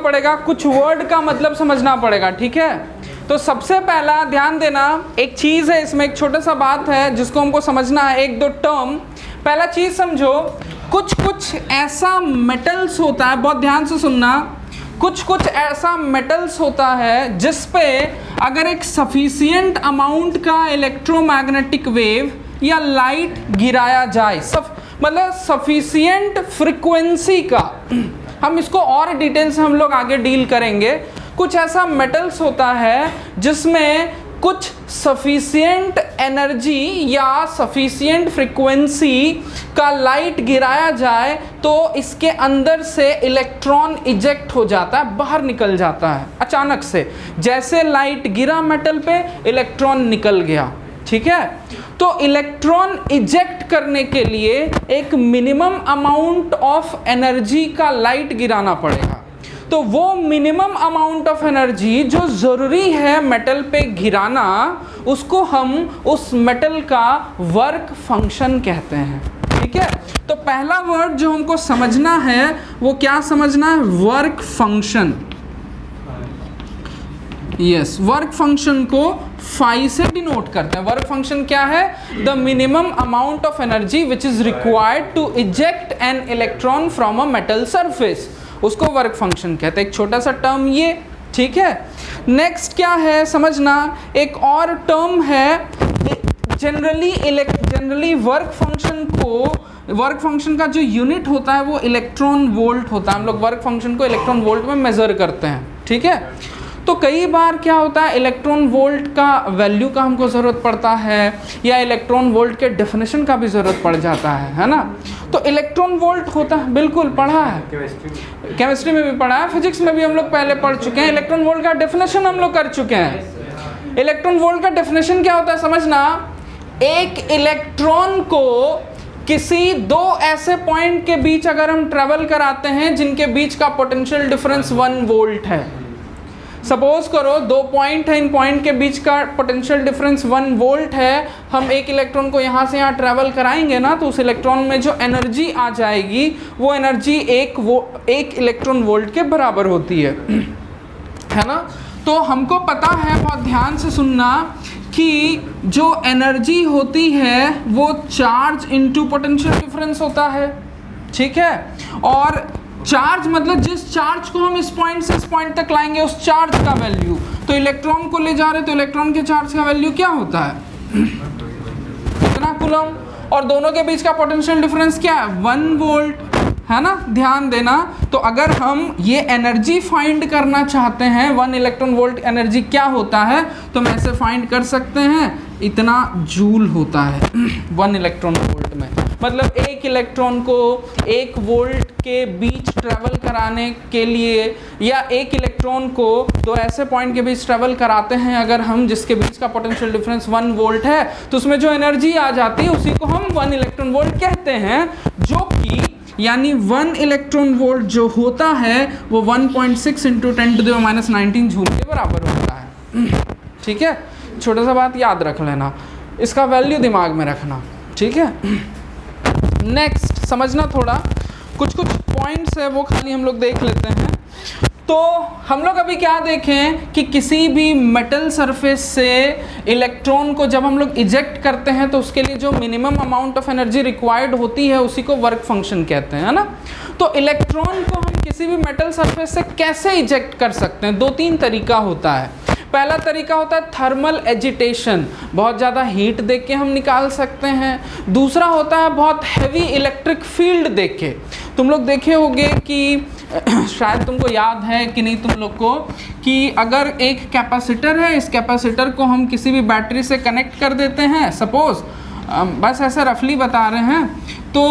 पड़ेगा, कुछ वर्ड का मतलब समझना पड़ेगा, ठीक है। तो सबसे पहला ध्यान देना, एक चीज़ है इसमें, एक छोटा सा बात है जिसको हमको समझना है, एक दो टर्म। पहला चीज़ समझो, कुछ कुछ ऐसा मेटल्स होता है, बहुत ध्यान से सुनना, कुछ कुछ ऐसा मेटल्स होता है जिस पे अगर एक सफिशिएंट अमाउंट का इलेक्ट्रोमैग्नेटिक वेव या लाइट गिराया जाए, मतलब सफिशिएंट फ्रीक्वेंसी का, हम इसको और डिटेल से हम लोग आगे डील करेंगे। कुछ ऐसा मेटल्स होता है जिसमें कुछ सफिशिएंट एनर्जी या सफिशिएंट फ्रीक्वेंसी का लाइट गिराया जाए तो इसके अंदर से इलेक्ट्रॉन इजेक्ट हो जाता है, बाहर निकल जाता है अचानक से। जैसे लाइट गिरा मेटल पे, इलेक्ट्रॉन निकल गया, ठीक है। तो इलेक्ट्रॉन इजेक्ट करने के लिए एक मिनिमम अमाउंट ऑफ एनर्जी का लाइट गिराना पड़ेगा। तो वो मिनिमम अमाउंट ऑफ एनर्जी जो ज़रूरी है मेटल पे गिराना, उसको हम उस मेटल का वर्क फंक्शन कहते हैं, ठीक है। तो पहला वर्ड जो हमको समझना है वो क्या समझना है, work function. Yes, work function को फाई से डिनोट करते हैं। वर्क फंक्शन क्या है, the minimum amount of energy which is required to eject an electron from a metal surface, उसको वर्क फंक्शन कहते हैं। एक छोटा सा टर्म ये, ठीक है। नेक्स्ट क्या है समझना, एक और टर्म है जनरली वर्क फंक्शन का जो यूनिट होता है वो इलेक्ट्रॉन वोल्ट होता है। हम लोग वर्क फंक्शन को इलेक्ट्रॉन वोल्ट में मेजर करते हैं, ठीक है। तो कई बार क्या होता है, इलेक्ट्रॉन वोल्ट का वैल्यू का हमको ज़रूरत पड़ता है या इलेक्ट्रॉन वोल्ट के डेफिनेशन का भी ज़रूरत पड़ जाता है ना। तो इलेक्ट्रॉन वोल्ट होता है, बिल्कुल पढ़ा है, केमिस्ट्री में भी पढ़ा है, फिजिक्स में भी हम लोग पहले पढ़ चुके हैं। इलेक्ट्रॉन वोल्ट का डेफिनेशन हम लोग कर चुके हैं। इलेक्ट्रॉन वोल्ट का डेफिनेशन क्या होता है समझना, एक इलेक्ट्रॉन को किसी दो ऐसे पॉइंट के बीच अगर हम ट्रेवल कराते हैं जिनके बीच का पोटेंशियल डिफरेंस 1 वोल्ट है, सपोज करो दो पॉइंट है, इन पॉइंट के बीच का पोटेंशियल डिफरेंस 1 वोल्ट है, हम एक इलेक्ट्रॉन को यहाँ से यहाँ ट्रैवल कराएंगे ना, तो उस इलेक्ट्रॉन में जो एनर्जी आ जाएगी वो एनर्जी एक इलेक्ट्रॉन वोल्ट के बराबर होती है ना। तो हमको पता है, बहुत ध्यान से सुनना, कि जो एनर्जी होती है वो चार्ज इनटू पोटेंशियल डिफरेंस होता है, ठीक है। और चार्ज मतलब जिस चार्ज को हम इस पॉइंट से इस पॉइंट तक लाएंगे उस चार्ज का वैल्यू, तो इलेक्ट्रॉन को ले जा रहे तो इलेक्ट्रॉन के चार्ज का वैल्यू क्या होता है, कितना कूलम, और दोनों के बीच का पोटेंशियल डिफरेंस क्या है, 1 वोल्ट, है ना। ध्यान देना, तो अगर हम ये एनर्जी फाइंड करना चाहते हैं, 1 इलेक्ट्रॉन वोल्ट एनर्जी क्या होता है, तो हम ऐसे फाइंड कर सकते हैं, इतना जूल होता है 1 इलेक्ट्रॉन वोल्ट में। मतलब एक इलेक्ट्रॉन को 1 वोल्ट के बीच ट्रैवल कराने के लिए, या एक इलेक्ट्रॉन को दो ऐसे पॉइंट के बीच ट्रैवल कराते हैं अगर हम, जिसके बीच का पोटेंशियल डिफरेंस 1 वोल्ट है, तो उसमें जो एनर्जी आ जाती है उसी को हम 1 इलेक्ट्रॉन वोल्ट कहते हैं, जो कि यानी 1 इलेक्ट्रॉन वोल्ट जो होता है वो 1.6 × 10⁻19 जूल के बराबर होता है, ठीक है। छोटा सा बात याद रख लेना, इसका वैल्यू दिमाग में रखना, ठीक है। नेक्स्ट समझना, थोड़ा कुछ पॉइंट्स है वो खाली हम लोग देख लेते हैं। तो हम लोग अभी क्या देखें कि किसी भी मेटल सरफेस से इलेक्ट्रॉन को जब हम लोग इजेक्ट करते हैं तो उसके लिए जो minimum amount of energy required होती है उसी को वर्क फंक्शन कहते हैं ना। तो इलेक्ट्रॉन को हम किसी भी मेटल सरफेस से कैसे इजेक्ट कर सकते हैं, 2-3 तरीका होता है। पहला तरीका होता है थर्मल एजिटेशन, बहुत ज़्यादा हीट देख के हम निकाल सकते हैं। दूसरा होता है बहुत हैवी इलेक्ट्रिक फील्ड देख के। तुम लोग देखे होंगे कि शायद तुमको याद है कि नहीं तुम लोग को, कि अगर एक कैपेसिटर है, इस कैपेसिटर को हम किसी भी बैटरी से कनेक्ट कर देते हैं, सपोज बस ऐसा रफली बता रहे हैं, तो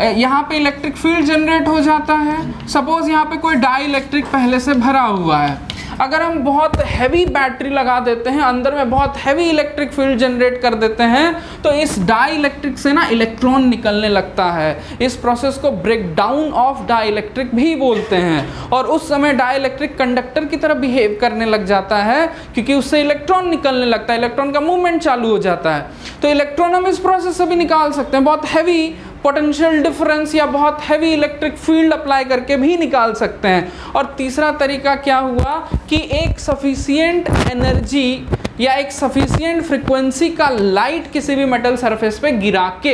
यहाँ पे इलेक्ट्रिक फील्ड जनरेट हो जाता है। सपोज यहाँ पे कोई डाई इलेक्ट्रिक पहले से भरा हुआ है, अगर हम बहुत हैवी बैटरी लगा देते हैं, अंदर में बहुत हैवी इलेक्ट्रिक फील्ड जनरेट कर देते हैं, तो इस डाई इलेक्ट्रिक से ना इलेक्ट्रॉन निकलने लगता है। इस प्रोसेस को breakdown of dielectric भी बोलते हैं। और उस समय डाई इलेक्ट्रिक कंडक्टर की तरह बिहेव करने लग जाता है, क्योंकि उससे इलेक्ट्रॉन निकलने लगता है, इलेक्ट्रॉन का मूवमेंट चालू हो जाता है। तो इलेक्ट्रॉन हम इस प्रोसेस से भी निकाल सकते हैं, बहुत हैवी पोटेंशियल डिफरेंस या बहुत हैवी इलेक्ट्रिक फील्ड अप्लाई करके भी निकाल सकते हैं। और तीसरा तरीका क्या हुआ कि एक सफिशिएंट एनर्जी या एक सफिशिएंट फ्रीक्वेंसी का लाइट किसी भी मेटल सरफेस पे गिरा के,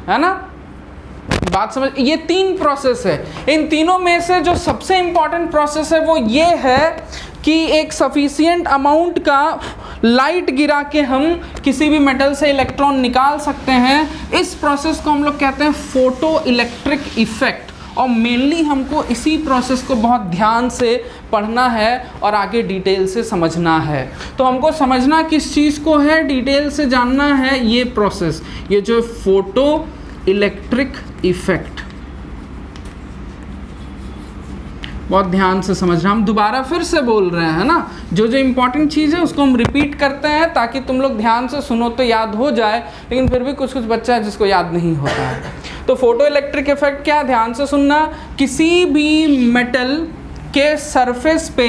है ना, बात समझ। ये 3 प्रोसेस है। इन तीनों में से जो सबसे इंपॉर्टेंट प्रोसेस है वो ये है कि एक सफिशिएंट अमाउंट का लाइट गिरा के हम किसी भी मेटल से इलेक्ट्रॉन निकाल सकते हैं। इस प्रोसेस को हम लोग कहते हैं फोटो इलेक्ट्रिक इफेक्ट। और मेनली हमको इसी प्रोसेस को बहुत ध्यान से पढ़ना है और आगे डिटेल से समझना है। तो हमको समझना किस चीज़ को है, डिटेल से जानना है ये प्रोसेस, ये जो फोटो इलेक्ट्रिक इफेक्ट। बहुत ध्यान से समझना। हम दोबारा फिर से बोल रहे हैं ना, जो जो इंपॉर्टेंट चीज़ है उसको हम रिपीट करते हैं ताकि तुम लोग ध्यान से सुनो तो याद हो जाए, लेकिन फिर भी कुछ कुछ बच्चा है जिसको याद नहीं होता है। तो फोटो इलेक्ट्रिक इफेक्ट क्या, ध्यान से सुनना। किसी भी मेटल के सरफेस पे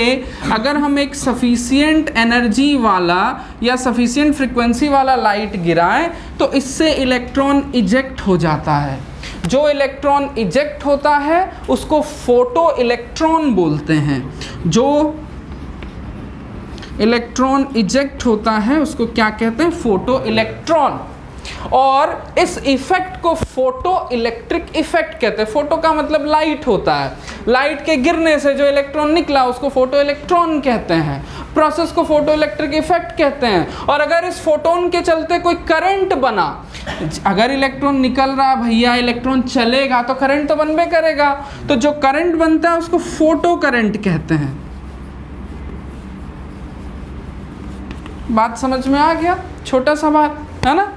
अगर हम एक सफिशिएंट एनर्जी वाला या सफिशिएंट फ्रीक्वेंसी वाला लाइट गिराएं तो इससे इलेक्ट्रॉन इजेक्ट हो जाता है। जो इलेक्ट्रॉन इजेक्ट होता है उसको फोटो इलेक्ट्रॉन बोलते हैं। जो इलेक्ट्रॉन इजेक्ट होता है उसको क्या कहते हैं, फोटो इलेक्ट्रॉन। और इस इफेक्ट को फोटो इलेक्ट्रिक इफेक्ट कहते हैं। फोटो का मतलब लाइट होता है, लाइट के गिरने से जो इलेक्ट्रॉन निकला उसको फोटो इलेक्ट्रॉन कहते हैं। प्रोसेस को फोटो इलेक्ट्रिक इफेक्ट कहते हैं। और अगर इस फोटोन के चलते कोई करंट बना, अगर इलेक्ट्रॉन निकल रहा भैया, इलेक्ट्रॉन चलेगा तो करंट तो बनबे करेगा, तो जो करंट बनता है उसको फोटो करंट कहते हैं। बात समझ में आ गया, छोटा सा बात है ना।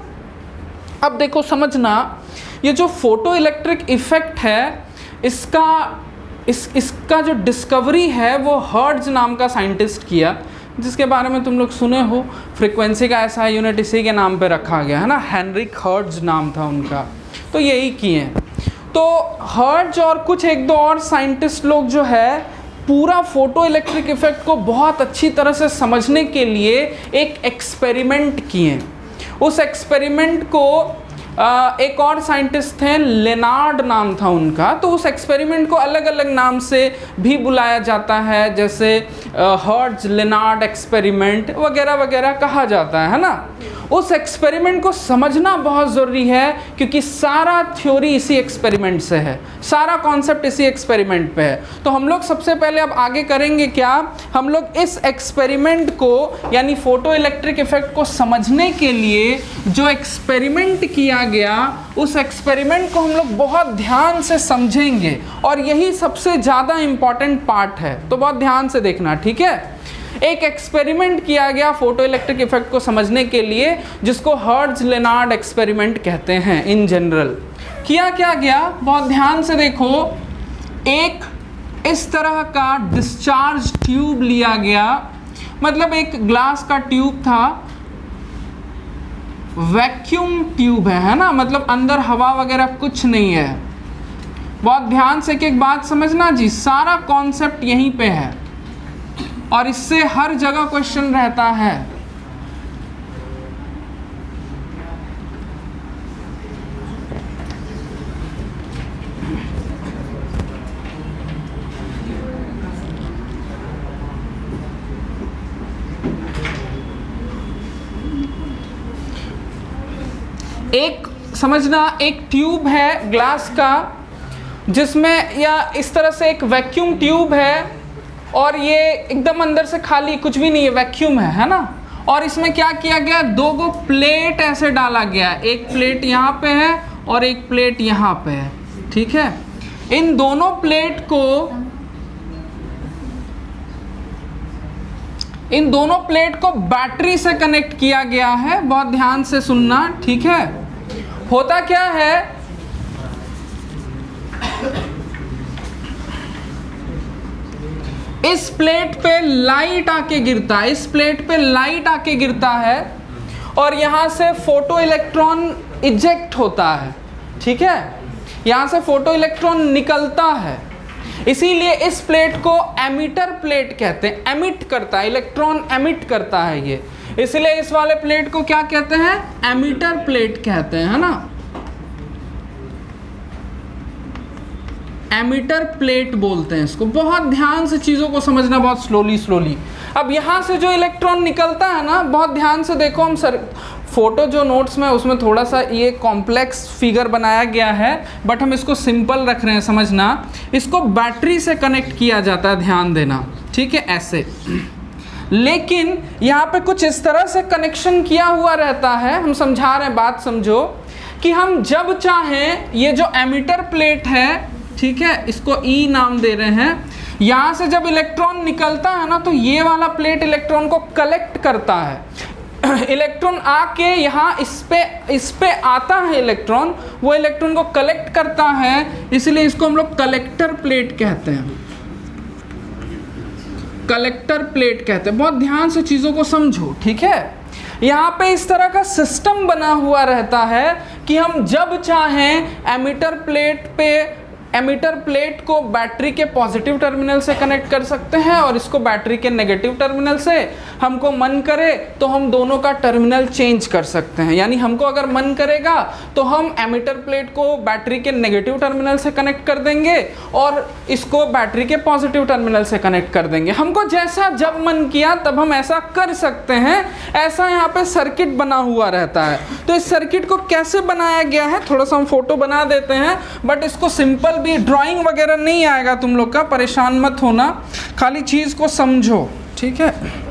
अब देखो समझना, ये जो फोटो इलेक्ट्रिक इफेक्ट है इसका जो डिस्कवरी है वो हर्ट्ज नाम का साइंटिस्ट किया, जिसके बारे में तुम लोग सुने हो। फ्रीक्वेंसी का ऐसा यूनिट इसी के नाम पे रखा गया है ना, हेनरिक हर्ट्ज नाम था उनका। तो यही किए। तो हर्ट्ज और कुछ एक दो और साइंटिस्ट लोग जो है पूरा फोटो इलेक्ट्रिक इफेक्ट को बहुत अच्छी तरह से समझने के लिए एक एक्सपेरिमेंट किए। उस एक्सपेरिमेंट को एक और साइंटिस्ट थे, लेनार्ड नाम था उनका। तो उस एक्सपेरिमेंट को अलग अलग नाम से भी बुलाया जाता है, जैसे हर्ट्ज लेनार्ड एक्सपेरिमेंट वगैरह वगैरह कहा जाता है ना। उस एक्सपेरिमेंट को समझना बहुत ज़रूरी है क्योंकि सारा थ्योरी इसी एक्सपेरिमेंट से है, सारा कॉन्सेप्ट इसी एक्सपेरिमेंट पे है। तो हम लोग सबसे पहले अब आगे करेंगे क्या, हम लोग इस एक्सपेरिमेंट को यानी फोटो इलेक्ट्रिक इफेक्ट को समझने के लिए जो एक्सपेरिमेंट किया गया, उस एक्सपेरिमेंट को हम लोग बहुत ध्यान से समझेंगे और यही सबसे ज़्यादा इम्पॉर्टेंट पार्ट है। तो बहुत ध्यान से देखना, ठीक है। एक एक्सपेरिमेंट किया गया फोटो इलेक्ट्रिक इफेक्ट को समझने के लिए, जिसको हर्ट्ज लेनार्ड एक्सपेरिमेंट कहते हैं इन जनरल। किया क्या गया, बहुत ध्यान से देखो। एक इस तरह का डिस्चार्ज ट्यूब लिया गया, मतलब एक ग्लास का ट्यूब था, वैक्यूम ट्यूब है ना, मतलब अंदर हवा वगैरह कुछ नहीं है। बहुत ध्यान से एक बात समझना जी, सारा कॉन्सेप्ट यहीं पे है और इससे हर जगह क्वेश्चन रहता है। एक समझना, एक ट्यूब है ग्लास का जिसमें, या इस तरह से एक वैक्यूम ट्यूब है और ये एकदम अंदर से खाली, कुछ भी नहीं है, वैक्यूम है ना। और इसमें क्या किया गया, दो गो प्लेट ऐसे डाला गया, एक प्लेट यहाँ पे है और एक प्लेट यहाँ पे है, ठीक है। इन दोनों प्लेट को बैटरी से कनेक्ट किया गया है। बहुत ध्यान से सुनना, ठीक है। होता क्या है, इस प्लेट पे लाइट आके गिरता है, इस प्लेट पे लाइट आके गिरता है और यहां से फोटो इलेक्ट्रॉन इजेक्ट होता है, ठीक है। यहां से फोटो इलेक्ट्रॉन निकलता है, इसीलिए इस प्लेट को एमिटर प्लेट कहते हैं। एमिट करता है, इलेक्ट्रॉन एमिट करता है ये, इसलिए इस वाले प्लेट को क्या कहते हैं, एमिटर प्लेट कहते हैं, है ना। एमिटर प्लेट बोलते हैं इसको। बहुत ध्यान से चीज़ों को समझना, बहुत स्लोली। अब यहाँ से जो इलेक्ट्रॉन निकलता है ना, बहुत ध्यान से देखो। हम फोटो जो नोट्स में उसमें थोड़ा सा ये कॉम्प्लेक्स फिगर बनाया गया है, बट हम इसको सिंपल रख रहे हैं, समझना। इसको बैटरी से कनेक्ट किया जाता है, ध्यान देना, ठीक है, ऐसे। लेकिन यहाँ पे कुछ इस तरह से कनेक्शन किया हुआ रहता है, हम समझा रहे हैं, बात समझो, कि हम जब चाहें, ये जो एमिटर प्लेट है, ठीक है, इसको ई नाम दे रहे हैं, यहाँ से जब इलेक्ट्रॉन निकलता है ना, तो ये वाला प्लेट इलेक्ट्रॉन को कलेक्ट करता है। इलेक्ट्रॉन आके यहाँ इस पे आता है इलेक्ट्रॉन, वो इलेक्ट्रॉन को कलेक्ट करता है, इसलिए इसको हम लोग कलेक्टर प्लेट कहते हैं। कलेक्टर प्लेट कहते हैं। बहुत ध्यान से चीज़ों को समझो, ठीक है। यहाँ पे इस तरह का सिस्टम बना हुआ रहता है कि हम जब चाहें एमिटर प्लेट को बैटरी के पॉजिटिव टर्मिनल से कनेक्ट कर सकते हैं और इसको बैटरी के नेगेटिव टर्मिनल से। हमको मन करे तो हम दोनों का टर्मिनल चेंज कर सकते हैं, यानी हमको अगर मन करेगा तो हम एमिटर प्लेट को बैटरी के नेगेटिव टर्मिनल से कनेक्ट कर देंगे और इसको बैटरी के पॉजिटिव टर्मिनल से कनेक्ट कर देंगे। हमको जैसा जब मन किया तब हम ऐसा कर सकते हैं। ऐसा यहाँ पे सर्किट बना हुआ रहता है। तो इस सर्किट को कैसे बनाया गया है, थोड़ा सा हम फोटो बना देते हैं, बट इसको सिंपल भी, ड्राइंग वगैरह नहीं आएगा तुम लोग का, परेशान मत होना, खाली चीज को समझो, ठीक है।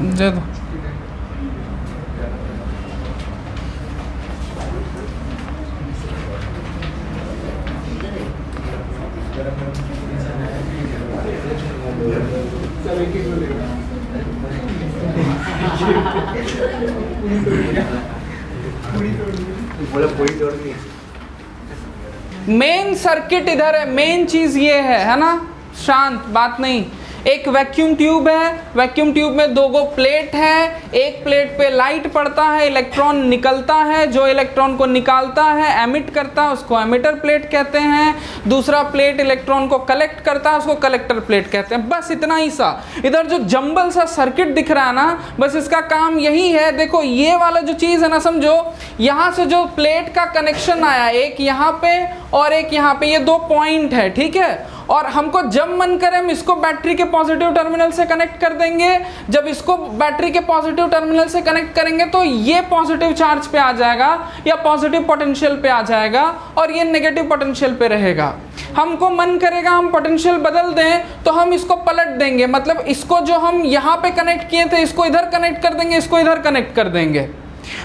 दे दो। मेन सर्किट इधर है, मेन चीज ये है ना, शांत, बात नहीं। एक वैक्यूम ट्यूब है, वैक्यूम ट्यूब में दो गो प्लेट है, एक प्लेट पे लाइट पड़ता है, इलेक्ट्रॉन निकलता है, जो इलेक्ट्रॉन को निकालता है, एमिट करता है, उसको एमिटर प्लेट कहते हैं। दूसरा प्लेट इलेक्ट्रॉन को कलेक्ट करता है, उसको कलेक्टर प्लेट कहते हैं। बस इतना ही सा। इधर जो जंबल सा सर्किट दिख रहा है ना, बस इसका काम यही है। देखो ये वाला जो चीज़ है ना, समझो, यहाँ से जो प्लेट का कनेक्शन आया, एक यहाँ पे और एक यहाँ पे, ये दो पॉइंट है, ठीक है। और हमको जब मन करे हम इसको बैटरी के पॉजिटिव टर्मिनल से कनेक्ट कर देंगे। जब इसको बैटरी के पॉजिटिव टर्मिनल से कनेक्ट करेंगे तो ये पॉजिटिव चार्ज पे आ जाएगा या पॉजिटिव पोटेंशियल पे आ जाएगा और ये नेगेटिव पोटेंशियल पे रहेगा। हमको मन करेगा हम पोटेंशियल बदल दें तो हम इसको पलट देंगे, मतलब इसको जो हम यहाँ पे कनेक्ट किए थे इसको इधर कनेक्ट कर देंगे, इसको इधर कनेक्ट कर देंगे।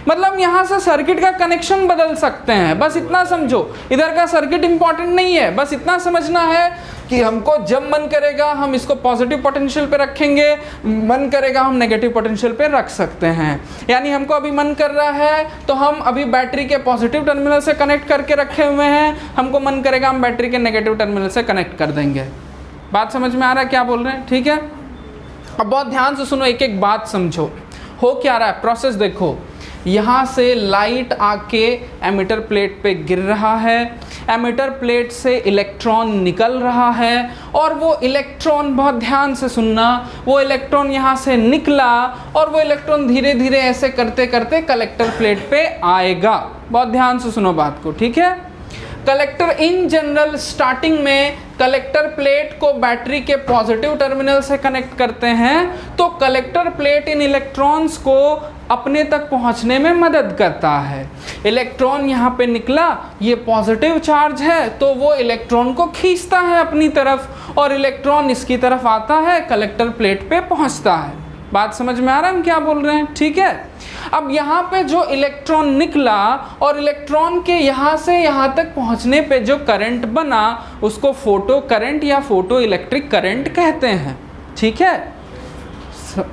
मतलब यहाँ से सर्किट का कनेक्शन बदल सकते हैं। बस इतना समझो, इधर का सर्किट इंपॉर्टेंट नहीं है, बस इतना समझना है कि हमको जब मन करेगा हम इसको पॉजिटिव पोटेंशियल पे रखेंगे, मन करेगा हम नेगेटिव पोटेंशियल पे रख सकते हैं। यानी हमको अभी मन कर रहा है तो हम अभी बैटरी के पॉजिटिव टर्मिनल से कनेक्ट करके रखे हुए हैं, हमको मन करेगा हम बैटरी के नेगेटिव टर्मिनल से कनेक्ट कर देंगे। बात समझ में आ रहा है क्या बोल रहे हैं, ठीक है। अब बहुत ध्यान से सुनो, एक एक बात समझो। हो क्या रहा है, प्रोसेस देखो। यहाँ से लाइट आके एमिटर प्लेट पे गिर रहा है, एमिटर प्लेट से इलेक्ट्रॉन निकल रहा है और वो इलेक्ट्रॉन, बहुत ध्यान से सुनना, वो इलेक्ट्रॉन यहाँ से निकला और वो इलेक्ट्रॉन धीरे धीरे ऐसे करते करते कलेक्टर प्लेट पे आएगा। बहुत ध्यान से सुनो बात को, ठीक है। कलेक्टर इन जनरल स्टार्टिंग में कलेक्टर प्लेट को बैटरी के पॉजिटिव टर्मिनल से कनेक्ट करते हैं, तो कलेक्टर प्लेट इन इलेक्ट्रॉन्स को अपने तक पहुंचने में मदद करता है। इलेक्ट्रॉन यहाँ पे निकला, ये पॉजिटिव चार्ज है तो वो इलेक्ट्रॉन को खींचता है अपनी तरफ और इलेक्ट्रॉन इसकी तरफ आता है, कलेक्टर प्लेट पे पहुंचता है। बात समझ में आ रहा है हम क्या बोल रहे हैं, ठीक है। अब यहाँ पे जो इलेक्ट्रॉन निकला और इलेक्ट्रॉन के यहाँ से यहाँ तक पहुँचने पे जो करंट बना उसको फोटो करंट या फोटो इलेक्ट्रिक करंट कहते हैं, ठीक है।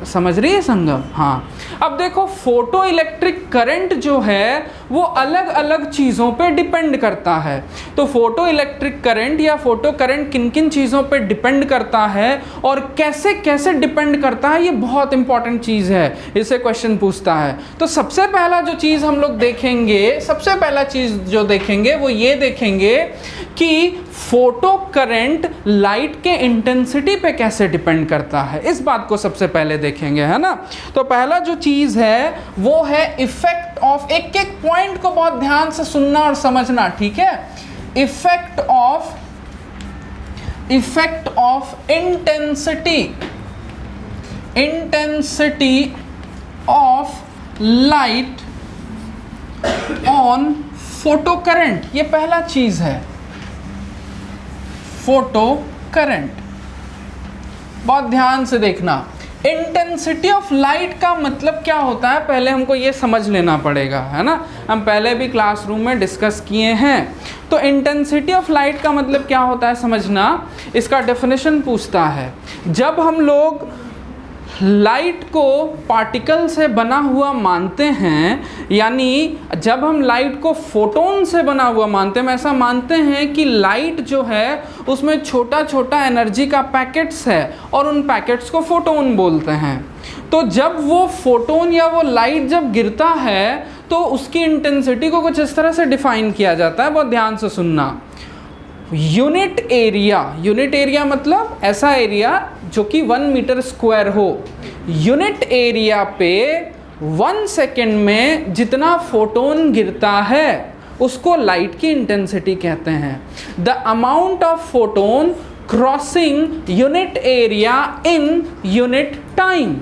समझ रही है संगम? हाँ। अब देखो फोटो इलेक्ट्रिक करंट जो है वो अलग अलग चीज़ों पे डिपेंड करता है। तो फोटो इलेक्ट्रिक करंट या फोटो करंट किन किन चीज़ों पे डिपेंड करता है और कैसे कैसे डिपेंड करता है, ये बहुत इंपॉर्टेंट चीज़ है, इससे क्वेश्चन पूछता है। तो सबसे पहला जो चीज़ हम लोग देखेंगे, सबसे पहला चीज़ जो देखेंगे वो ये देखेंगे कि फोटो करंट लाइट के इंटेंसिटी पे कैसे डिपेंड करता है, इस बात को सबसे पहले देखेंगे, है ना। तो पहला जो चीज है वो है इफेक्ट ऑफ, एक एक पॉइंट को बहुत ध्यान से सुनना और समझना, ठीक है। Effect of intensity of light on photo current, ये पहला चीज है, फोटो करंट। बहुत ध्यान से देखना, इंटेंसिटी ऑफ लाइट का मतलब क्या होता है पहले हमको ये समझ लेना पड़ेगा, है ना। हम पहले भी क्लासरूम में डिस्कस किए हैं। तो इंटेंसिटी ऑफ लाइट का मतलब क्या होता है समझना, इसका डेफिनेशन पूछता है। जब हम लोग लाइट को पार्टिकल से बना हुआ मानते हैं, यानी जब हम लाइट को फोटोन से बना हुआ मानते हैं, हम ऐसा मानते हैं कि लाइट जो है उसमें छोटा छोटा एनर्जी का पैकेट्स है और उन पैकेट्स को फोटोन बोलते हैं। तो जब वो फोटोन या वो लाइट जब गिरता है तो उसकी इंटेंसिटी को कुछ इस तरह से डिफाइन किया जाता है, बहुत ध्यान से सुनना। यूनिट एरिया मतलब ऐसा एरिया जो कि 1 मीटर स्क्वायर हो। यूनिट एरिया पे 1 सेकेंड में जितना फोटोन गिरता है उसको लाइट की इंटेंसिटी कहते हैं। The amount of photon crossing unit area in unit time,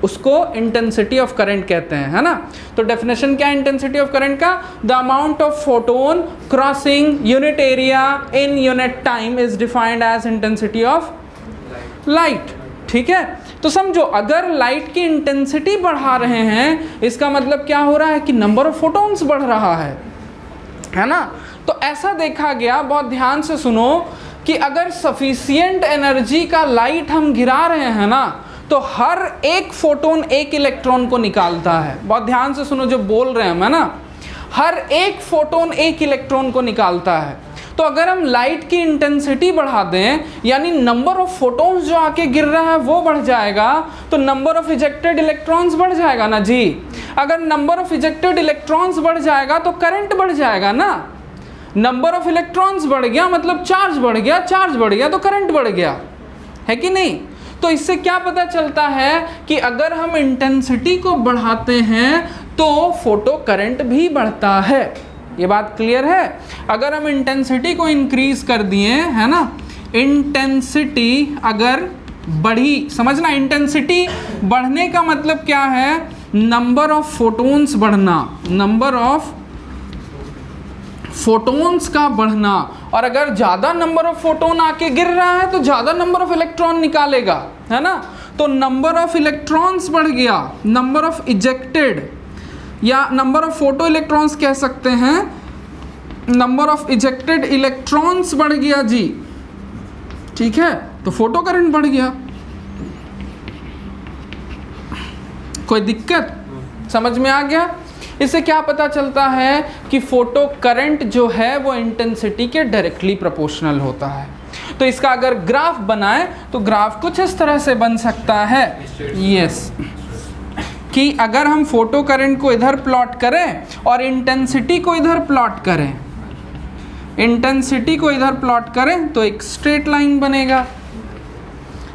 उसको इंटेंसिटी ऑफ करंट कहते हैं, है ना। तो डेफिनेशन क्या है इंटेंसिटी ऑफ करंट का, the amount of photon crossing unit area in unit time is defined as intensity of light, ठीक है। तो समझो, अगर लाइट की इंटेंसिटी बढ़ा रहे हैं इसका मतलब क्या हो रहा है कि नंबर ऑफ फोटोन्स बढ़ रहा है ना। तो ऐसा देखा गया, बहुत ध्यान से सुनो, कि अगर सफिशिएंट एनर्जी का लाइट हम गिरा रहे हैं ना तो हर एक फोटोन एक इलेक्ट्रॉन को निकालता है। बहुत ध्यान से सुनो जो बोल रहे हैं, है ना। हर एक फोटोन एक इलेक्ट्रॉन को निकालता है। तो अगर हम लाइट की इंटेंसिटी बढ़ा दें, यानी नंबर ऑफ फोटोन्स जो आके गिर रहा है वो बढ़ जाएगा, तो नंबर ऑफ इजेक्टेड इलेक्ट्रॉन्स बढ़ जाएगा ना जी। अगर नंबर ऑफ इजेक्टेड इलेक्ट्रॉन्स बढ़ जाएगा तो करंट बढ़ जाएगा ना। नंबर ऑफ इलेक्ट्रॉन्स बढ़ गया मतलब चार्ज बढ़ गया, चार्ज बढ़ गया तो करंट बढ़ गया, है कि नहीं। तो इससे क्या पता चलता है कि अगर हम इंटेंसिटी को बढ़ाते हैं तो फोटो करंट भी बढ़ता है। ये बात क्लियर है। अगर हम इंटेंसिटी को इंक्रीज कर दिए, है ना, इंटेंसिटी अगर बढ़ी, समझना इंटेंसिटी बढ़ने का मतलब क्या है, नंबर ऑफ फोटोन्स बढ़ना, नंबर ऑफ फोटोन्स का बढ़ना। और अगर ज़्यादा नंबर ऑफ फोटोन आके गिर रहा है तो ज़्यादा नंबर ऑफ इलेक्ट्रॉन निकालेगा, है ना। तो नंबर ऑफ इलेक्ट्रॉन्स बढ़ गया, नंबर ऑफ इजेक्टेड या नंबर ऑफ फोटो इलेक्ट्रॉन्स कह सकते हैं, नंबर ऑफ इजेक्टेड इलेक्ट्रॉन्स बढ़ गया जी, ठीक है। तो फोटो करंट बढ़ गया। कोई दिक्कत समझ में आ गया। इससे क्या पता चलता है कि फोटो करंट जो है वो इंटेंसिटी के डायरेक्टली प्रोपोर्शनल होता है। तो इसका अगर ग्राफ बनाए तो ग्राफ कुछ इस तरह से बन सकता है, यस, कि अगर हम फोटो करंट को इधर प्लॉट करें और इंटेंसिटी को इधर प्लॉट करें, इंटेंसिटी को इधर प्लॉट करें तो एक स्ट्रेट लाइन बनेगा।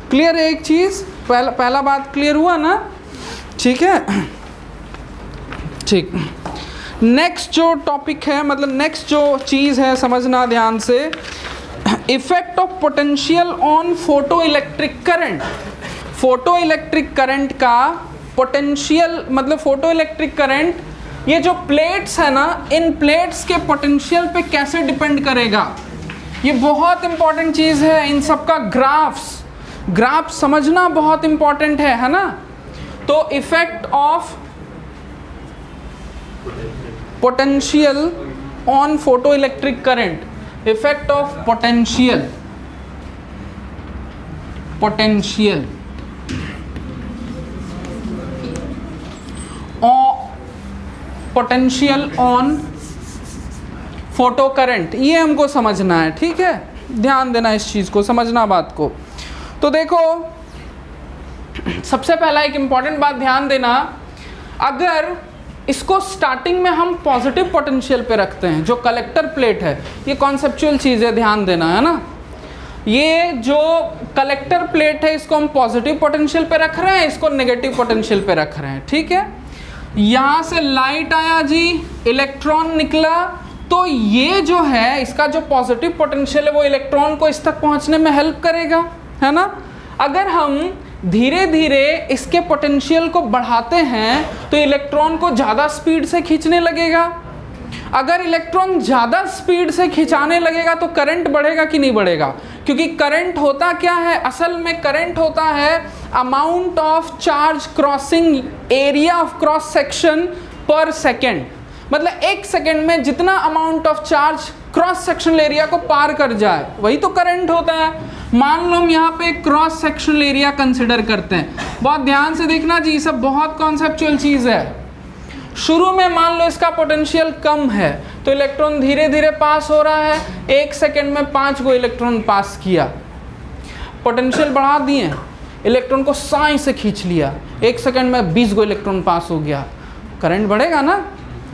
क्लियर है एक चीज़, पहला बात क्लियर हुआ ना, ठीक है, ठीक। नेक्स्ट जो टॉपिक है, मतलब नेक्स्ट जो चीज़ है समझना ध्यान से, effect of potential on photo electric current. Photo electric current का पोटेंशियल मतलब फोटो इलेक्ट्रिक करंट, ये जो प्लेट्स है ना, इन प्लेट्स के पोटेंशियल पे कैसे डिपेंड करेगा, ये बहुत इंपॉर्टेंट चीज़ है। इन सब का ग्राफ समझना बहुत इंपॉर्टेंट है ना। तो effect of potential on photo electric current, effect of potential potential on photo current, ये हमको समझना है, ठीक है, ध्यान देना इस चीज़ को, समझना बात को। तो देखो सबसे पहला एक इम्पॉर्टेंट बात ध्यान देना, अगर इसको स्टार्टिंग में हम पॉजिटिव पोटेंशियल पे रखते हैं, जो कलेक्टर प्लेट है, ये कॉन्सेप्चुअल चीज़ है, ध्यान देना है ना, ये जो कलेक्टर प्लेट है इसको हम पॉजिटिव पोटेंशियल पे रख रहे हैं, इसको नेगेटिव पोटेंशियल पे रख रहे हैं, ठीक है। यहाँ से लाइट आया जी, इलेक्ट्रॉन निकला, तो ये जो है इसका जो पॉजिटिव पोटेंशियल है वो इलेक्ट्रॉन को इस तक पहुँचने में हेल्प करेगा, है ना। अगर हम धीरे धीरे इसके पोटेंशियल को बढ़ाते हैं तो इलेक्ट्रॉन को ज़्यादा स्पीड से खींचने लगेगा। अगर इलेक्ट्रॉन ज़्यादा स्पीड से खिंचाने लगेगा तो करंट बढ़ेगा कि नहीं बढ़ेगा, क्योंकि करंट होता क्या है, असल में करंट होता है amount of charge crossing area of cross section पर सेकेंड, मतलब एक सेकेंड में जितना amount of charge cross sectional area को पार कर जाए वही तो करंट होता है। मान लो हम यहाँ पे क्रॉस सेक्शनल एरिया कंसिडर करते हैं, बहुत ध्यान से देखना जी, सब बहुत कॉन्सेप्चुअल चीज़ है। शुरू में मान लो इसका पोटेंशियल कम है तो इलेक्ट्रॉन धीरे धीरे पास हो रहा है, एक सेकेंड में 5 गो इलेक्ट्रॉन पास किया, पोटेंशियल बढ़ा दिए, इलेक्ट्रॉन को साई से खींच लिया, एक सेकेंड में 20 गो इलेक्ट्रॉन पास हो गया, करंट बढ़ेगा ना,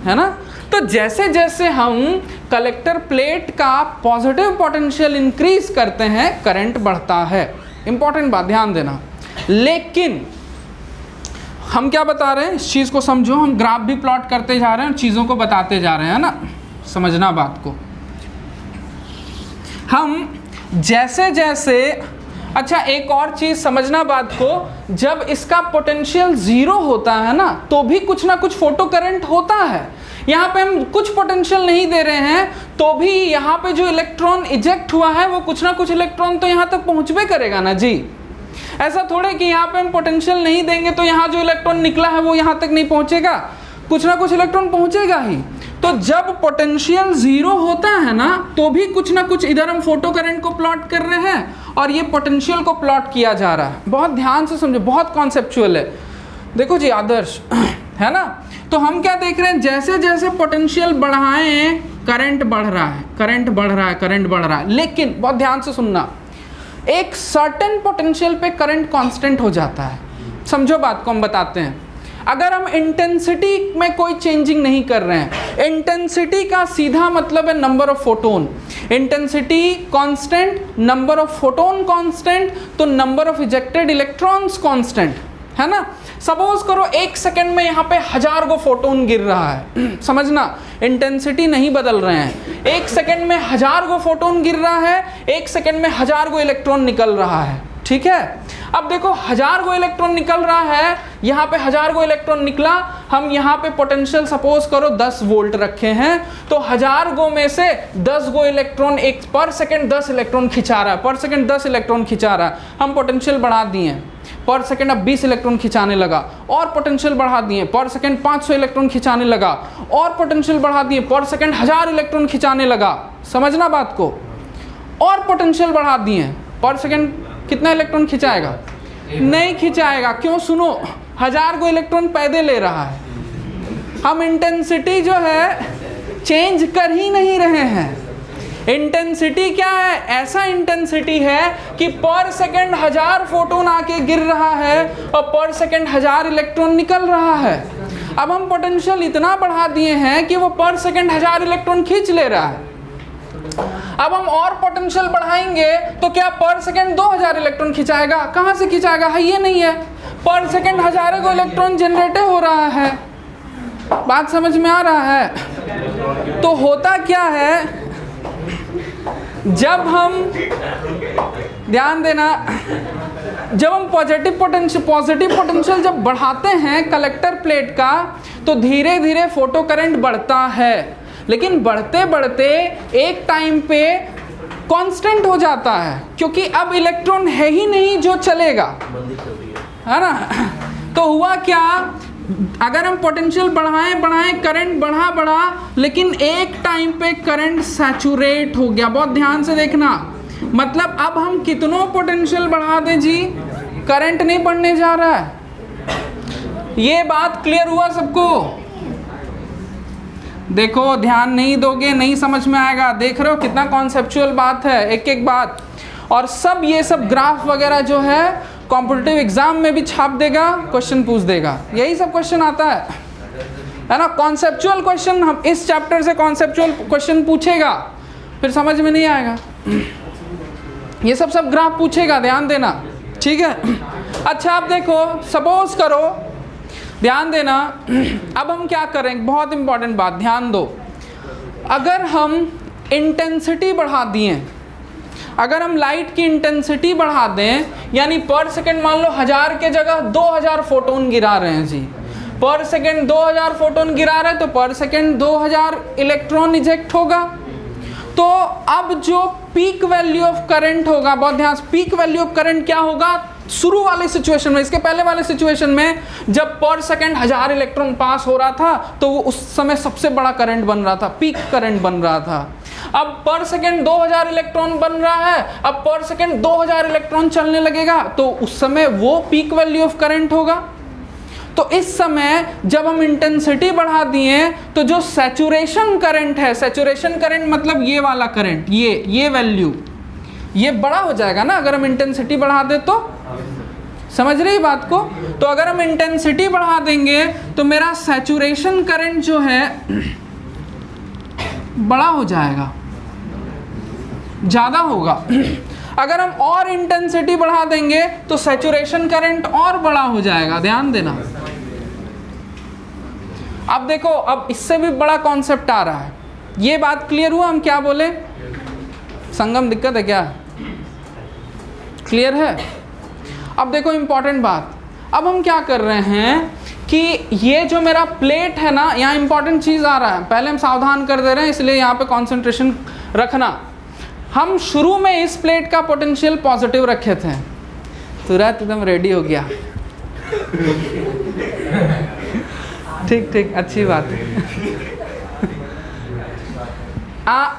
है ना। तो जैसे जैसे हम कलेक्टर प्लेट का पॉजिटिव पोटेंशियल इंक्रीज करते हैं करंट बढ़ता है, इंपॉर्टेंट बात ध्यान देना। लेकिन हम क्या बता रहे हैं, इस चीज़ को समझो, हम ग्राफ भी प्लॉट करते जा रहे हैं और चीज़ों को बताते जा रहे हैं ना, समझना बात को। हम जैसे जैसे, अच्छा एक और चीज़ समझना बात को, जब इसका पोटेंशियल 0 होता है ना तो भी कुछ ना कुछ फोटो करंट होता है। यहाँ पे हम कुछ पोटेंशियल नहीं दे रहे हैं तो भी यहाँ पे जो इलेक्ट्रॉन इजेक्ट हुआ है वो कुछ ना कुछ इलेक्ट्रॉन तो यहाँ तक पहुँचबे करेगा ना जी। ऐसा थोड़े कि यहाँ पे हम पोटेंशियल नहीं देंगे तो यहाँ जो इलेक्ट्रॉन निकला है वो यहाँ तक नहीं पहुँचेगा, कुछ ना कुछ इलेक्ट्रॉन पहुँचेगा ही। तो जब पोटेंशियल 0 होता है ना तो भी कुछ ना कुछ, इधर हम फोटो करंट को प्लॉट कर रहे हैं और ये पोटेंशियल को प्लॉट किया जा रहा है। बहुत ध्यान से समझो, बहुत कॉन्सेप्चुअल है। देखो जी आदर्श, है ना, तो हम क्या देख रहे हैं, जैसे जैसे पोटेंशियल बढ़ाएं करंट बढ़ रहा है, करंट बढ़ रहा है, करंट बढ़ रहा है। लेकिन बहुत ध्यान से सुनना, एक सर्टेन पोटेंशियल पे करंट कांस्टेंट हो जाता है। समझो बात को, हम बताते हैं। अगर हम इंटेंसिटी में कोई चेंजिंग नहीं कर रहे हैं, इंटेंसिटी का सीधा मतलब है number of photon, intensity constant, number of photon constant, तो number of ejected electrons constant, है ना। सपोज करो एक सेकंड में यहाँ पे 1000 गो फोटोन गिर रहा है, समझना, इंटेंसिटी नहीं बदल रहे हैं, एक सेकंड में 1000 गो फोटोन गिर रहा है, एक सेकंड में 1000 गो इलेक्ट्रॉन निकल रहा है, ठीक है। अब देखो 1000 गो इलेक्ट्रॉन निकल रहा है, यहाँ पे 1000 गो इलेक्ट्रॉन निकला, हम यहाँ पे पोटेंशियल सपोज करो 10 वोल्ट रखे हैं, तो 1000 गो में से 10 गो इलेक्ट्रॉन एक पर सेकंड 10 इलेक्ट्रॉन खिंचा रहा है, पर सेकंड 10 इलेक्ट्रॉन खिंचा रहा है। हम पोटेंशियल बढ़ा दिए, पर सेकंड अब 20 इलेक्ट्रॉन खिंचाने लगा, और पोटेंशियल बढ़ा दिए, पर सेकंड 500 इलेक्ट्रॉन खिंचाने लगा, और पोटेंशियल बढ़ा दिए, पर सेकंड 1000 इलेक्ट्रॉन खिंचाने लगा, समझना बात को, और पोटेंशियल बढ़ा दिए, पर सेकंड कितना इलेक्ट्रॉन खिंचाएगा, नहीं खिंचाएगा। क्यों, सुनो, 1000 को इलेक्ट्रॉन पैदे ले रहा है, हम इंटेंसिटी जो है चेंज कर ही नहीं रहे हैं। इंटेंसिटी क्या है, ऐसा इंटेंसिटी है कि पर सेकंड 1000 फोटोन आके गिर रहा है और पर सेकंड 1000 इलेक्ट्रॉन निकल रहा है। अब हम पोटेंशियल इतना बढ़ा दिए हैं कि वो पर सेकंड 1000 इलेक्ट्रॉन खींच ले रहा है। अब हम और पोटेंशियल बढ़ाएंगे तो क्या पर सेकंड 2000 इलेक्ट्रॉन खिंचाएगा, कहाँ से खिंचाएगा, है ये नहीं है, पर सेकंड 1000 को इलेक्ट्रॉन जनरेट हो रहा है। बात समझ में आ रहा है। तो होता क्या है, जब हम, ध्यान देना, जब हम पॉजिटिव पोटेंशियल जब बढ़ाते हैं कलेक्टर प्लेट का तो धीरे धीरे फोटो करंट बढ़ता है, लेकिन बढ़ते बढ़ते एक टाइम पे कांस्टेंट हो जाता है, क्योंकि अब इलेक्ट्रॉन है ही नहीं जो चलेगा, है ना। तो हुआ क्या, अगर हम पोटेंशियल बढ़ाएं करंट बढ़ा, लेकिन एक टाइम पे करंट सैचुरेट हो गया। बहुत ध्यान से देखना, मतलब अब हम कितनों पोटेंशियल बढ़ा दें जी, करंट नहीं बढ़ने जा रहा है। ये बात क्लियर हुआ सबको, देखो ध्यान नहीं दोगे नहीं समझ में आएगा। देख रहे हो कितना कॉन्सेप्चुअल बात है, एक एक बात। और सब ये सब ग्राफ वगैरह जो है कॉम्पिटिटिव एग्जाम में भी छाप देगा, क्वेश्चन पूछ देगा, यही सब क्वेश्चन आता है ना। कॉन्सेप्चुअल क्वेश्चन, हम इस चैप्टर से कॉन्सेप्चुअल क्वेश्चन पूछेगा, फिर समझ में नहीं आएगा। ये सब ग्राफ पूछेगा, ध्यान देना, ठीक है। अच्छा आप देखो, सपोज करो, ध्यान देना, अब हम क्या करेंगे, बहुत इंपॉर्टेंट बात, ध्यान दो। अगर हम इंटेंसिटी बढ़ा दिए, अगर हम लाइट की इंटेंसिटी बढ़ा दें, यानी पर सेकंड मान लो 1000 के जगह 2000 फोटोन गिरा रहे हैं जी, पर सेकंड 2000 फोटोन गिरा रहे हैं तो पर सेकंड 2000 इलेक्ट्रॉन इजेक्ट होगा। तो अब जो पीक वैल्यू ऑफ करंट होगा, बहुत ध्यान से, पीक वैल्यू ऑफ करंट क्या होगा शुरू वाले सिचुएशन में, इसके पहले वाले सिचुएशन में जब पर सेकंड 1000 इलेक्ट्रॉन पास हो रहा था तो वो उस समय सबसे बड़ा करंट बन रहा था, पीक करंट बन रहा था। अब पर सेकंड 2000 इलेक्ट्रॉन बन रहा है, अब पर सेकंड 2000 इलेक्ट्रॉन चलने लगेगा तो उस समय वो पीक वैल्यू ऑफ करंट होगा। तो इस समय जब हम इंटेंसिटी बढ़ा दिए तो जो सैचुरेशन करंट है, सैचुरेशन करंट मतलब ये वाला करंट, ये वैल्यू ये बड़ा हो जाएगा ना अगर हम इंटेंसिटी बढ़ा दे तो। समझ रही बात को? तो अगर हम इंटेंसिटी बढ़ा देंगे तो मेरा सैचुरेशन करंट जो है बड़ा हो जाएगा, ज़्यादा होगा। अगर हम और इंटेंसिटी बढ़ा देंगे तो सैचुरेशन करंट और बड़ा हो जाएगा, ध्यान देना। अब देखो, अब इससे भी बड़ा कॉन्सेप्ट आ रहा है, ये बात क्लियर हुआ हम क्या बोले? संगम दिक्कत है क्या? क्लियर है? अब देखो इंपॉर्टेंट बात, अब हम क्या कर रहे हैं कि ये जो मेरा प्लेट है ना, यहाँ इंपॉर्टेंट चीज़ आ रहा है, पहले हम सावधान कर दे रहे हैं इसलिए यहाँ पे कंसंट्रेशन रखना। हम शुरू में इस प्लेट का पोटेंशियल पॉजिटिव रखे थे, तुरंत एकदम रेडी हो गया। ठीक ठीक, अच्छी बात है।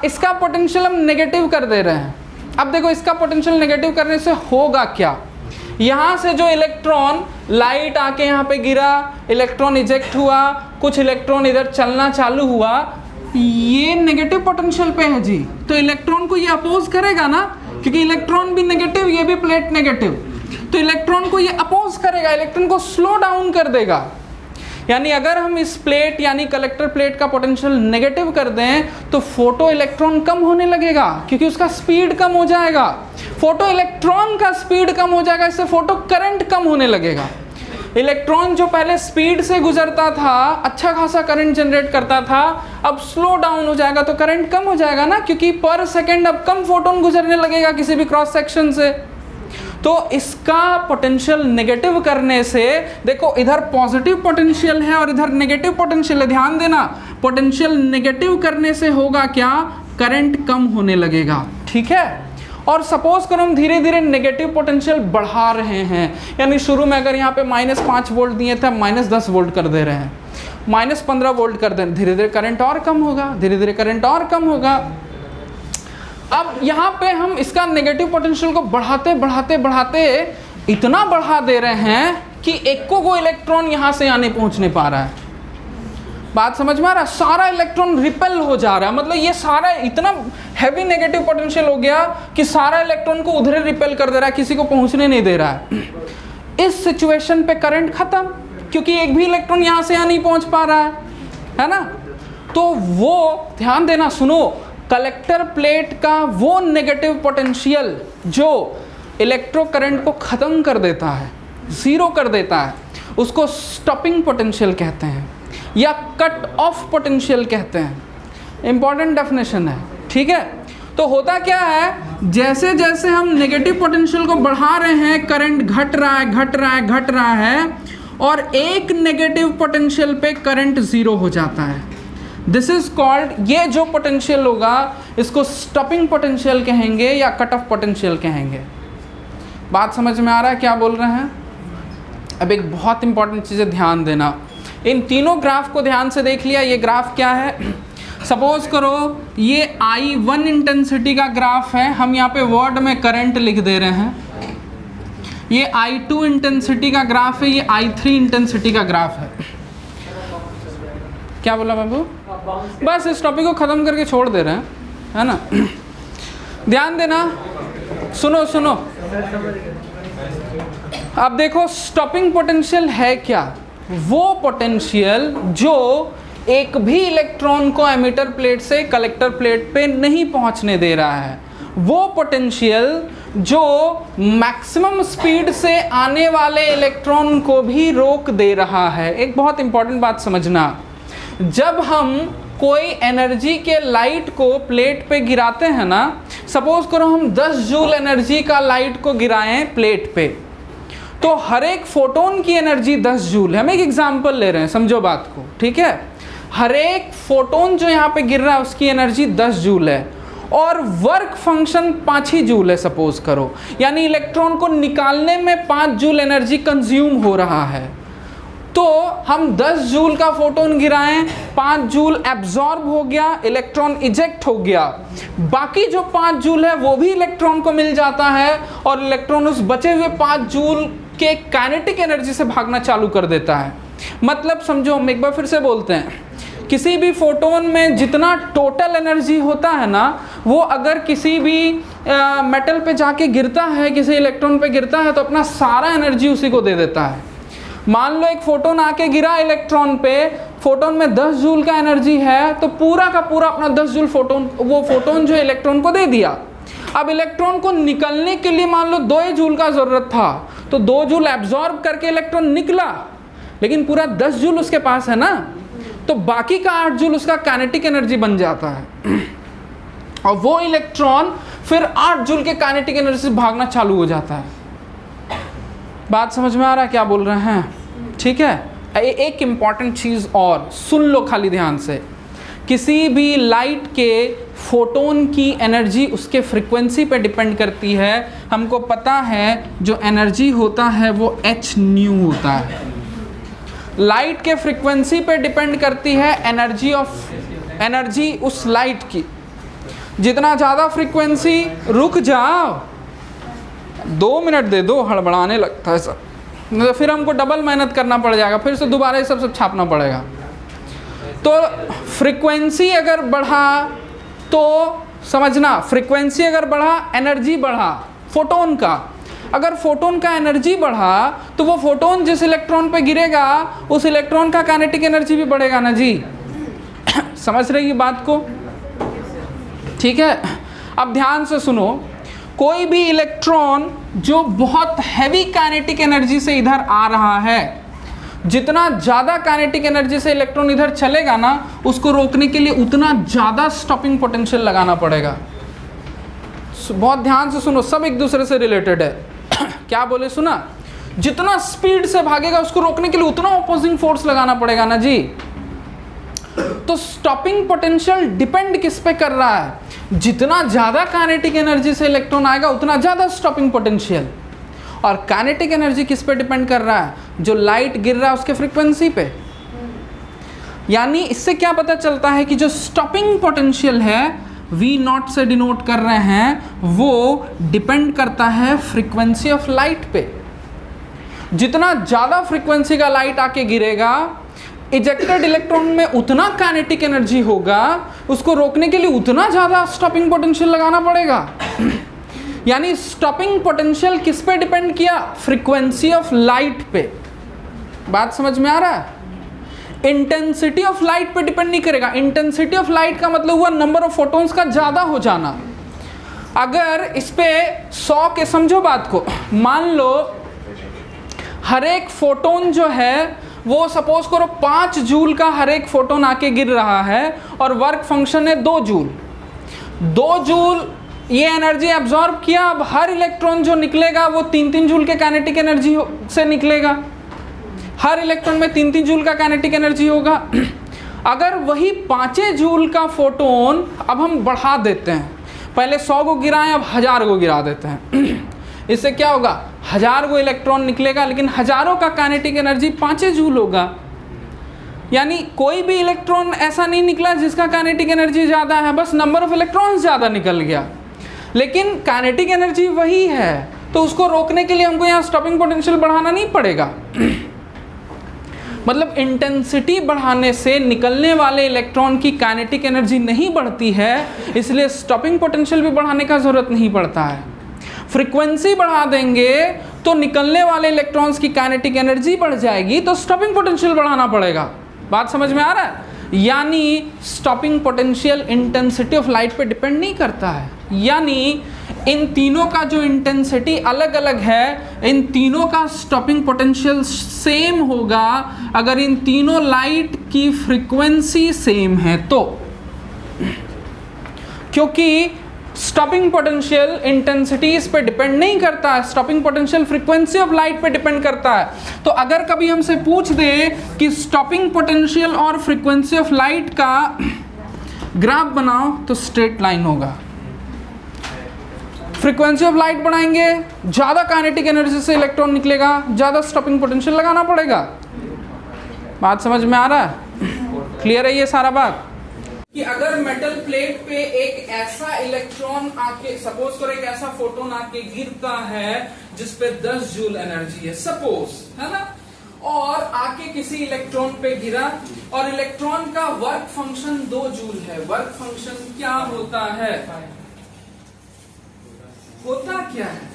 इसका पोटेंशियल हम नेगेटिव कर दे रहे हैं। अब देखो इसका पोटेंशियल नेगेटिव करने से होगा क्या, यहाँ से जो इलेक्ट्रॉन, लाइट आके यहाँ पे गिरा, इलेक्ट्रॉन इजेक्ट हुआ, कुछ इलेक्ट्रॉन इधर चलना चालू हुआ, ये नेगेटिव पोटेंशियल पे है जी, तो इलेक्ट्रॉन को ये अपोज करेगा ना, क्योंकि इलेक्ट्रॉन भी नेगेटिव, ये भी प्लेट नेगेटिव, तो इलेक्ट्रॉन को ये अपोज करेगा, इलेक्ट्रॉन को स्लो डाउन कर देगा। यानी अगर हम इस प्लेट यानी कलेक्टर प्लेट का पोटेंशियल नेगेटिव कर दें तो फोटो इलेक्ट्रॉन कम होने लगेगा, क्योंकि उसका स्पीड कम हो जाएगा, फोटो इलेक्ट्रॉन का स्पीड कम हो जाएगा, इससे फोटो करंट कम होने लगेगा। इलेक्ट्रॉन जो पहले स्पीड से गुजरता था, अच्छा खासा करंट जनरेट करता था, अब स्लो डाउन हो जाएगा तो करंट कम हो जाएगा ना, क्योंकि पर सेकंड अब कम फोटोन गुजरने लगेगा किसी भी क्रॉस सेक्शन से। तो इसका पोटेंशियल नेगेटिव करने से, देखो इधर पॉजिटिव पोटेंशियल है और इधर नेगेटिव पोटेंशियल है, ध्यान देना, पोटेंशियल नेगेटिव करने से होगा क्या, करंट कम होने लगेगा, ठीक है। और सपोज करो हम धीरे धीरे नेगेटिव पोटेंशियल बढ़ा रहे हैं, यानी शुरू में अगर यहाँ पे -5 वोल्ट दिए थे, -10 वोल्ट कर दे रहे हैं, -15 वोल्ट कर दे, धीरे धीरे करंट और कम होगा, धीरे धीरे करंट और कम होगा। अब यहाँ पे हम इसका नेगेटिव पोटेंशियल को बढ़ाते बढ़ाते बढ़ाते इतना बढ़ा दे रहे हैं कि एको को इलेक्ट्रॉन यहाँ से यहाँ नहीं पहुँचने पा रहा है। बात समझ में आ रहा है? सारा इलेक्ट्रॉन रिपेल हो जा रहा है, मतलब ये सारा इतना हैवी नेगेटिव पोटेंशियल हो गया कि सारा इलेक्ट्रॉन को उधर रिपेल कर दे रहा है, किसी को पहुँचने नहीं दे रहा है। इस सिचुएशन पे करंट खत्म, क्योंकि एक भी इलेक्ट्रॉन यहाँ से यहाँ नहीं पहुँच पा रहा है ना। तो वो ध्यान देना, सुनो, कलेक्टर प्लेट का वो नेगेटिव पोटेंशियल जो इलेक्ट्रो करंट को ख़त्म कर देता है, ज़ीरो कर देता है, उसको स्टॉपिंग पोटेंशियल कहते हैं या कट ऑफ पोटेंशियल कहते हैं। इंपॉर्टेंट डेफिनेशन है, ठीक है। तो होता क्या है, जैसे जैसे हम नेगेटिव पोटेंशियल को बढ़ा रहे हैं, करंट घट रहा है घट रहा है घट रहा है, और एक नेगेटिव पोटेंशियल पे करंट ज़ीरो हो जाता है। दिस इज कॉल्ड, ये जो पोटेंशियल होगा इसको स्टॉपिंग पोटेंशियल कहेंगे या कट ऑफ पोटेंशियल कहेंगे। बात समझ में आ रहा है क्या बोल रहे हैं? अब एक बहुत इंपॉर्टेंट चीज़ है, ध्यान देना, इन तीनों ग्राफ को ध्यान से देख लिया। ये ग्राफ क्या है, सपोज करो ये I1 इंटेंसिटी का ग्राफ है, हम यहाँ पे वर्ड में करंट लिख दे रहे हैं। ये I2 इंटेंसिटी का ग्राफ है, ये I3 इंटेंसिटी का ग्राफ है। क्या बोला बाबू? बस इस टॉपिक को ख़त्म करके छोड़ दे रहे हैं, है ना। ध्यान देना, सुनो सुनो। अब देखो स्टॉपिंग पोटेंशियल है क्या? वो पोटेंशियल जो एक भी इलेक्ट्रॉन को एमिटर प्लेट से कलेक्टर प्लेट पे नहीं पहुंचने दे रहा है, वो पोटेंशियल जो मैक्सिमम स्पीड से आने वाले इलेक्ट्रॉन को भी रोक दे रहा है। एक बहुत इंपॉर्टेंट बात समझना, जब हम कोई एनर्जी के लाइट को प्लेट पे गिराते हैं ना, सपोज करो हम 10 जूल एनर्जी का लाइट को गिराएं प्लेट पे, तो हर एक फोटोन की एनर्जी 10 जूल है। हम एक एग्जांपल ले रहे हैं, समझो बात को, ठीक है। हर एक फोटोन जो यहाँ पे गिर रहा है उसकी एनर्जी 10 जूल है और वर्क फंक्शन 5 ही जूल है सपोज करो, यानी इलेक्ट्रॉन को निकालने में 5 जूल एनर्जी कंज्यूम हो रहा है। तो हम 10 जूल का फोटोन गिराएं, 5 जूल एब्जॉर्ब हो गया, इलेक्ट्रॉन इजेक्ट हो गया, बाकी जो 5 जूल है वो भी इलेक्ट्रॉन को मिल जाता है और इलेक्ट्रॉन उस बचे हुए 5 जूल के काइनेटिक एनर्जी से भागना चालू कर देता है। मतलब समझो, हम एक बार फिर से बोलते हैं, किसी भी फोटोन में जितना टोटल एनर्जी होता है ना, वो अगर किसी भी मेटल पे जाके गिरता है, किसी इलेक्ट्रॉन पे गिरता है, तो अपना सारा एनर्जी उसी को दे देता है। मान लो एक फोटोन आके गिरा इलेक्ट्रॉन पे, फोटोन में 10 जूल का एनर्जी है, तो पूरा का पूरा अपना 10 जूल वो फोटोन जो इलेक्ट्रॉन को दे दिया। अब इलेक्ट्रॉन को निकलने के लिए मान लो 2 जूल का जरूरत था, तो 2 जूल एब्जॉर्ब करके इलेक्ट्रॉन निकला, लेकिन पूरा 10 जूल उसके पास है ना, तो बाकी का 8 जूल उसका काइनेटिक एनर्जी बन जाता है और वो इलेक्ट्रॉन फिर 8 जूल के काइनेटिक एनर्जी से भागना चालू हो जाता है। बात समझ में आ रहा है क्या बोल रहे हैं? ठीक है। एक इंपॉर्टेंट चीज़ और सुन लो खाली ध्यान से, किसी भी लाइट के फोटोन की एनर्जी उसके फ्रीक्वेंसी पे डिपेंड करती है। हमको पता है जो एनर्जी होता है वो h न्यू होता है। लाइट के फ्रीक्वेंसी पे डिपेंड करती है एनर्जी उस लाइट की। जितना ज़्यादा फ्रीक्वेंसी, रुक जाओ 2 मिनट दे दो, हड़बड़ाने लगता है सब, तो फिर हमको डबल मेहनत करना पड़ जाएगा, फिर से दोबारा ये सब छापना पड़ेगा। तो फ्रीक्वेंसी अगर बढ़ा तो समझना, फ्रीक्वेंसी अगर बढ़ा एनर्जी बढ़ा फोटोन का। अगर फोटोन का एनर्जी बढ़ा तो वो फोटोन जिस इलेक्ट्रॉन पे गिरेगा उस इलेक्ट्रॉन का काइनेटिक एनर्जी भी बढ़ेगा ना जी। समझ रही है बात को? ठीक है। अब ध्यान से सुनो, कोई भी इलेक्ट्रॉन जो बहुत हैवी काइनेटिक एनर्जी से इधर आ रहा है, जितना ज़्यादा काइनेटिक एनर्जी से इलेक्ट्रॉन इधर चलेगा ना, उसको रोकने के लिए उतना ज़्यादा स्टॉपिंग पोटेंशियल लगाना पड़ेगा। बहुत ध्यान से सुनो, सब एक दूसरे से रिलेटेड है। क्या बोले सुना? जितना स्पीड से भागेगा उसको रोकने के लिए उतना ऑपोजिंग फोर्स लगाना पड़ेगा ना जी। तो स्टॉपिंग पोटेंशियल डिपेंड किस पे कर रहा है? जितना ज़्यादा काइनेटिक एनर्जी से इलेक्ट्रॉन आएगा उतना ज़्यादा स्टॉपिंग पोटेंशियल। और काइनेटिक एनर्जी किस पे डिपेंड कर रहा है? जो लाइट गिर रहा है उसके फ्रीक्वेंसी पे। यानी इससे क्या पता चलता है कि जो स्टॉपिंग पोटेंशियल है V0 से डिनोट कर रहे हैं, वो डिपेंड करता है फ्रीक्वेंसी ऑफ लाइट पे। जितना ज़्यादा फ्रीक्वेंसी का लाइट आके गिरेगा, इजेक्टेड इलेक्ट्रॉन में उतना काइनेटिक एनर्जी होगा, उसको रोकने के लिए उतना ज़्यादा स्टॉपिंग पोटेंशियल लगाना पड़ेगा। यानी स्टॉपिंग पोटेंशियल किस पे डिपेंड किया? फ्रीक्वेंसी ऑफ लाइट पे। बात समझ में आ रहा है? इंटेंसिटी ऑफ लाइट पे डिपेंड नहीं करेगा। इंटेंसिटी ऑफ लाइट का मतलब हुआ नंबर ऑफ फोटोन्स का ज़्यादा हो जाना। अगर इस पे 100 के, समझो बात को, मान लो हर एक फोटोन जो है वो सपोज करो 5 जूल का हर एक फोटोन आके गिर रहा है और वर्क फंक्शन है 2 जूल। 2 जूल ये एनर्जी एब्जॉर्ब किया। अब हर इलेक्ट्रॉन जो निकलेगा वो 3-3 जूल के काइनेटिक एनर्जी से निकलेगा। हर इलेक्ट्रॉन में 3-3 जूल का काइनेटिक एनर्जी होगा। अगर वही 5 जूल का फोटोन अब हम बढ़ा देते हैं, पहले 100 को गिराएं, अब 1000 को गिरा देते हैं। इससे क्या होगा? 1000 को इलेक्ट्रॉन निकलेगा, लेकिन हजारों का काइनेटिक एनर्जी 5 जूल होगा। यानी कोई भी इलेक्ट्रॉन ऐसा नहीं निकला जिसका काइनेटिक एनर्जी ज़्यादा है, बस नंबर ऑफ इलेक्ट्रॉन्स ज़्यादा निकल गया, लेकिन काइनेटिक एनर्जी वही है। तो उसको रोकने के लिए हमको यहाँ स्टॉपिंग पोटेंशियल बढ़ाना नहीं पड़ेगा। मतलब इंटेंसिटी बढ़ाने से निकलने वाले इलेक्ट्रॉन की काइनेटिक एनर्जी नहीं बढ़ती है, इसलिए स्टॉपिंग पोटेंशियल भी बढ़ाने का जरूरत नहीं पड़ता है। फ्रीक्वेंसी बढ़ा देंगे तो निकलने वाले इलेक्ट्रॉन्स की काइनेटिक एनर्जी बढ़ जाएगी, तो स्टॉपिंग पोटेंशियल बढ़ाना पड़ेगा। बात समझ में आ रहा है? यानी stopping potential intensity of light पे डिपेंड नहीं करता है। यानी इन तीनों का जो इंटेंसिटी अलग अलग है, इन तीनों का स्टॉपिंग पोटेंशियल सेम होगा अगर इन तीनों लाइट की फ्रीक्वेंसी सेम है तो। क्योंकि स्टॉपिंग पोटेंशियल इंटेंसिटी इस पे डिपेंड नहीं करता है, stopping potential frequency of light पे डिपेंड करता है। तो अगर कभी हमसे पूछ दे कि स्टॉपिंग पोटेंशियल और फ्रीक्वेंसी ऑफ लाइट का ग्राफ बनाओ, तो स्ट्रेट लाइन होगा। फ्रीक्वेंसी ऑफ लाइट बढ़ाएंगे, ज़्यादा काइनेटिक एनर्जी से इलेक्ट्रॉन निकलेगा, ज़्यादा स्टॉपिंग पोटेंशियल लगाना पड़ेगा। बात समझ में आ रहा है? क्लियर है ये सारा बात? कि अगर मेटल प्लेट पे एक ऐसा इलेक्ट्रॉन आके, सपोज करो एक ऐसा फोटोन आके गिरता है जिस पे 10 जूल एनर्जी है, सपोज, है ना, और आके किसी इलेक्ट्रॉन पे गिरा और इलेक्ट्रॉन का वर्क फंक्शन 2 जूल है। वर्क फंक्शन क्या होता है? होता क्या है?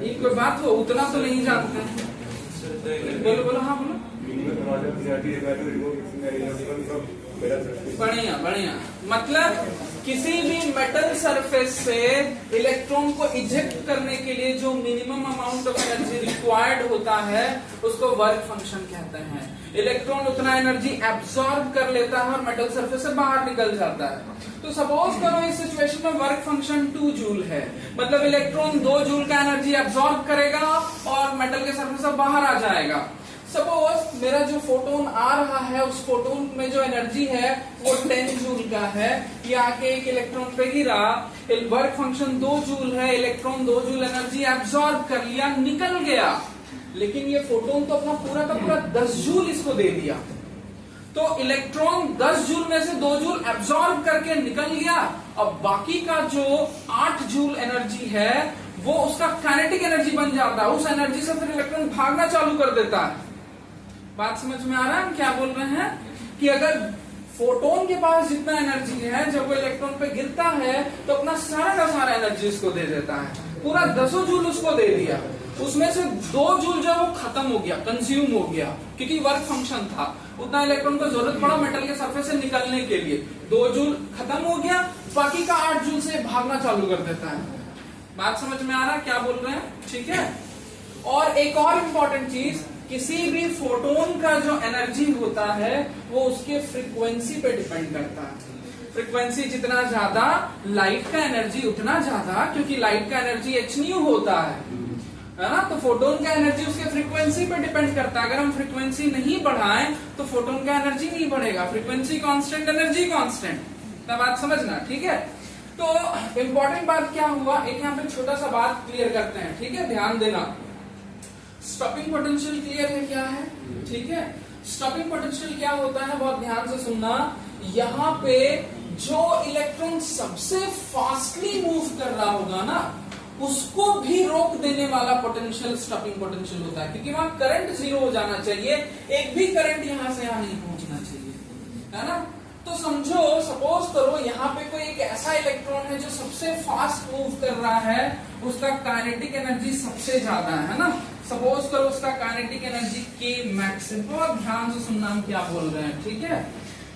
एक कोई बात हो, उतना तो नहीं जानते हैं। बोलो बोलो, हाँ बोलो। बढ़िया बढ़िया। मतलब किसी भी मेटल सरफेस से इलेक्ट्रॉन को इजेक्ट करने के लिए जो minimum amount of energy required होता है उसको वर्क फंक्शन कहते हैं। इलेक्ट्रॉन उतना एनर्जी एब्सॉर्ब कर लेता है और मेटल सरफेस से बाहर निकल जाता है। तो सपोज करो इस सिचुएशन में वर्क फंक्शन 2 जूल है, मतलब इलेक्ट्रॉन 2 जूल का एनर्जी एब्सॉर्ब करेगा और मेटल के सरफेस से बाहर आ जाएगा। सपोज मेरा जो फोटोन आ रहा है उस फोटोन में जो एनर्जी है वो 10 जूल का है, ये आके एक इलेक्ट्रॉन पे गिरा, वर्क फंक्शन 2 जूल है, इलेक्ट्रॉन 2 जूल एनर्जी एब्सॉर्ब कर लिया, निकल गया। लेकिन ये फोटोन तो अपना पूरा का पूरा 10 जूल इसको दे दिया, तो इलेक्ट्रॉन 10 जूल में से 2 जूल एब्सॉर्ब करके निकल गया। अब बाकी का जो 8 जूल एनर्जी है वो उसका काइनेटिक एनर्जी बन जाता है। उस एनर्जी से फिर इलेक्ट्रॉन भागना चालू कर देता है। बात समझ में आ रहा है हम क्या बोल रहे हैं? कि अगर फोटोन के पास जितना एनर्जी है, जब वो इलेक्ट्रॉन पे गिरता है तो अपना सारा का सारा एनर्जी उसको दे देता है, पूरा 10 जूल उसको दे दिया। उसमें से 2 जूल जो वो खत्म हो गया, कंज्यूम हो गया, क्योंकि वर्क फंक्शन था, उतना इलेक्ट्रॉन को जरूरत पड़ा मेटल के सरफेस से निकलने के लिए। 2 जूल खत्म हो गया, बाकी का 8 जूल से भागना चालू कर देता है। बात समझ में आ रहा है क्या बोल रहे हैं? ठीक है। और एक और इम्पोर्टेंट चीज, किसी भी फोटोन का जो एनर्जी होता है वो उसके फ्रीक्वेंसी पे डिपेंड करता है। फ्रीक्वेंसी जितना ज्यादा लाइट का एनर्जी उतना ज्यादा, क्योंकि लाइट का एनर्जी h होता है ना, तो फोटोन का एनर्जी उसके फ्रीक्वेंसी पे डिपेंड करता है। अगर हम फ्रीक्वेंसी नहीं बढ़ाएं तो फोटोन का एनर्जी नहीं बढ़ेगा। Frequency constant, energy constant. बात समझना, ठीक है। तो इम्पोर्टेंट बात क्या हुआ, एक यहाँ पे छोटा सा बात क्लियर करते हैं, ठीक है, ध्यान देना। स्टॉपिंग पोटेंशियल क्लियर है क्या है? ठीक है। स्टॉपिंग पोटेंशियल क्या होता है बहुत ध्यान से सुनना। यहाँ पे जो इलेक्ट्रॉन सबसे फास्टली मूव कर रहा होगा ना, उसको भी रोक देने वाला पोटेंशियल स्टॉपिंग पोटेंशियल होता है, क्योंकि वहां करंट 0 हो जाना चाहिए, एक भी करंट यहां से यहां नहीं पहुंचना चाहिए, है ना। तो समझो, सपोज करो यहाँ पे कोई एक ऐसा इलेक्ट्रॉन है जो सबसे फास्ट मूव कर रहा है, उसका काइनेटिक एनर्जी सबसे ज्यादा है ना। सपोज करो उसका काइनेटिक एनर्जी K मैक्स है। बहुत ध्यान से सुनना हम क्या बोल रहे हैं, ठीक है।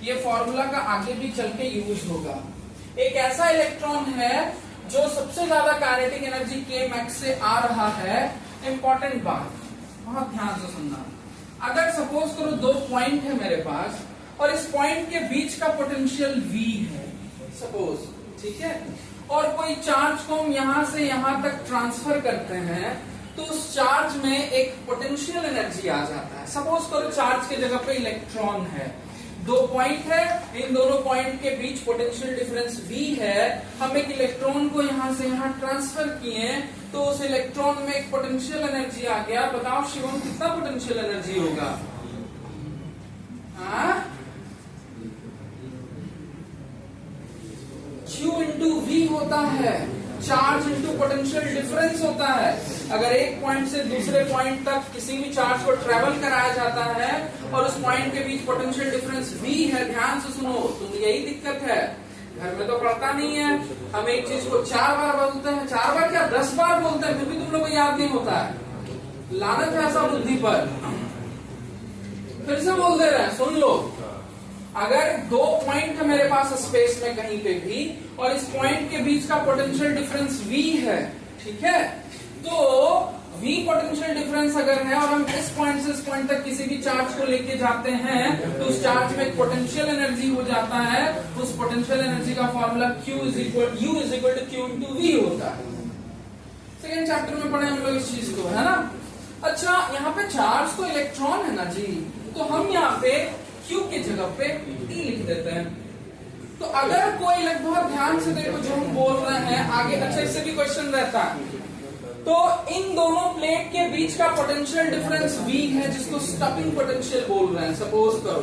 ये फॉर्मूला का आगे भी चल के यूज होगा। एक ऐसा इलेक्ट्रॉन है जो सबसे ज्यादा काइनेटिक एनर्जी K मैक्स से आ रहा है। इंपॉर्टेंट बात, बहुत ध्यान से सुनना। अगर सपोज करो 2 पॉइंट है मेरे पास और इस पॉइंट के बीच का पोटेंशियल V है सपोज, ठीक है, और कोई चार्ज को हम यहां से यहां तक ट्रांसफर करते हैं तो उस चार्ज में एक पोटेंशियल एनर्जी आ जाता है। सपोज करो चार्ज के जगह पे इलेक्ट्रॉन है, 2 पॉइंट है, इन दोनों पॉइंट के बीच पोटेंशियल डिफरेंस V है। हम एक इलेक्ट्रॉन को यहां से यहां ट्रांसफर किए तो उस इलेक्ट्रॉन में एक पोटेंशियल एनर्जी आ गया। बताओ शिवम कितना पोटेंशियल एनर्जी होगा? Q इंटू V होता है। चार्ज इनटू पोटेंशियल डिफरेंस होता है। अगर एक पॉइंट से दूसरे पॉइंट तक किसी भी चार्ज को ट्रेवल कराया जाता है और उस पॉइंट के बीच पोटेंशियल डिफरेंस v है, ध्यान से सुनो, तो यही दिक्कत है, घर में तो पढ़ता नहीं है, हम एक चीज को 4 बार बोलते हैं, 4 बार क्या 10 बार बोलते हैं, फिर भी तुम लोग को याद नहीं होता है। लानत है ऐसा बुद्धि पर। फिर से बोल दे रहे हैं, सुन लो, अगर 2 पॉइंट है मेरे पास स्पेस में कहीं पे भी और इस पॉइंट के बीच का पोटेंशियल डिफरेंस v है, ठीक है, तो v पोटेंशियल डिफरेंस अगर है और हम इस पॉइंट से इस पॉइंट तक किसी भी चार्ज को लेके जाते हैं तो उस चार्ज में एक पोटेंशियल एनर्जी हो जाता है। उस पोटेंशियल एनर्जी का formula u is equal to q into v होता है। सेकेंड चैप्टर में पढ़े हम लोग इस चीज को, है ना। अच्छा, यहाँ पे चार्ज तो इलेक्ट्रॉन है ना जी, तो हम यहाँ पे q की जगह पे e लिख देते हैं। तो अगर कोई बहुत ध्यान से देखो जो हम बोल रहे हैं आगे, अच्छा इससे भी क्वेश्चन रहता है, तो इन दोनों प्लेट के बीच का पोटेंशियल डिफरेंस v है जिसको स्टॉपिंग पोटेंशियल बोल रहे हैं। सपोज करो,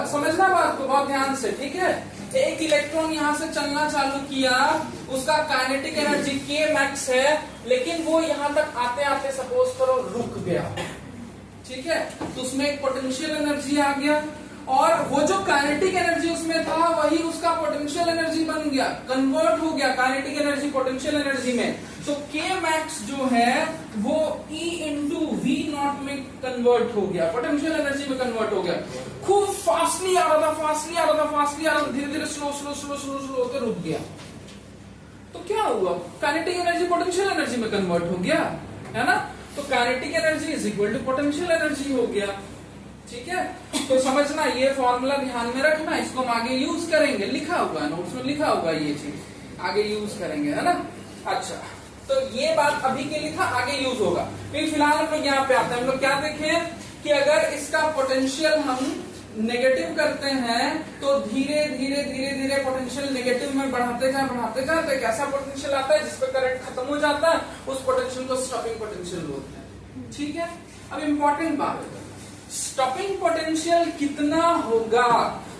समझना बात को बहुत ध्यान से, ठीक है। एक इलेक्ट्रॉन यहां से चलना चालू किया, उसका काइनेटिक एनर्जी k मैक्स है, लेकिन वो यहां तक आते आते सपोज करो रुक गया, ठीक है, तो उसमें एक पोटेंशियल एनर्जी आ गया और वो जो काइनेटिक एनर्जी उसमें था वही उसका पोटेंशियल एनर्जी बन गया, कन्वर्ट हो गया काइनेटिक एनर्जी पोटेंशियल एनर्जी में। तो k मैक्स जो है वो E इंटू वी नॉट में कन्वर्ट हो गया, पोटेंशियल एनर्जी में कन्वर्ट हो गया। खूब फास्टली आ रहा था, धीरे धीरे स्लो होकर रुक गया। तो क्या हुआ, काइनेटिक एनर्जी पोटेंशियल एनर्जी में कन्वर्ट हो गया, है ना। तो kinetic energy is equal to potential energy हो गया, ठीक है। तो समझना, ये फॉर्मूला ध्यान में रखना, इसको हम आगे यूज करेंगे, लिखा हुआ है नोट्स में, लिखा होगा ये चीज, आगे यूज करेंगे, है ना। अच्छा, तो ये बात अभी के लिए था, आगे यूज होगा। फिर फिलहाल हम लोग यहाँ पे आते हैं। हम लोग क्या देखें कि अगर इसका पोटेंशियल हम नेगेटिव करते हैं तो धीरे धीरे पोटेंशियल नेगेटिव में बढ़ाते जाते एक ऐसा पोटेंशियल आता है जिसपे करंट खत्म हो जाता है, उस पोटेंशियल को स्टॉपिंग पोटेंशियल बोलते हैं, ठीक है। अब इम्पोर्टेंट बात है, स्टॉपिंग पोटेंशियल कितना होगा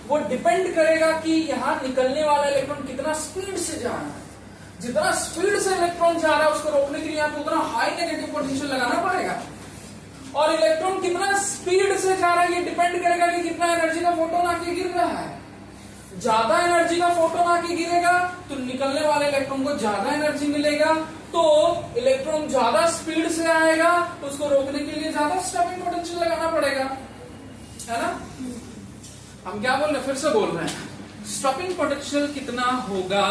वो डिपेंड करेगा कि यहाँ निकलने वाला इलेक्ट्रॉन कितना स्पीड से जा रहा है। जितना स्पीड से इलेक्ट्रॉन जा रहा है उसको रोकने के लिए आपको उतना हाई नेगेटिव पोटेंशियल लगाना पड़ेगा, और इलेक्ट्रॉन कितना स्पीड से जा रहा है ये डिपेंड करेगा कि कितना एनर्जी का फोटोन आके गिर रहा है। ज्यादा एनर्जी का फोटोन आके गिरेगा तो निकलने वाले इलेक्ट्रॉन को ज्यादा एनर्जी मिलेगा, तो इलेक्ट्रॉन ज्यादा स्पीड से आएगा, तो उसको रोकने के लिए ज्यादा स्टॉपिंग पोटेंशियल लगाना पड़ेगा, है ना। हम क्या बोल रहे हैं, फिर से बोल रहे हैं, स्टॉपिंग पोटेंशियल कितना होगा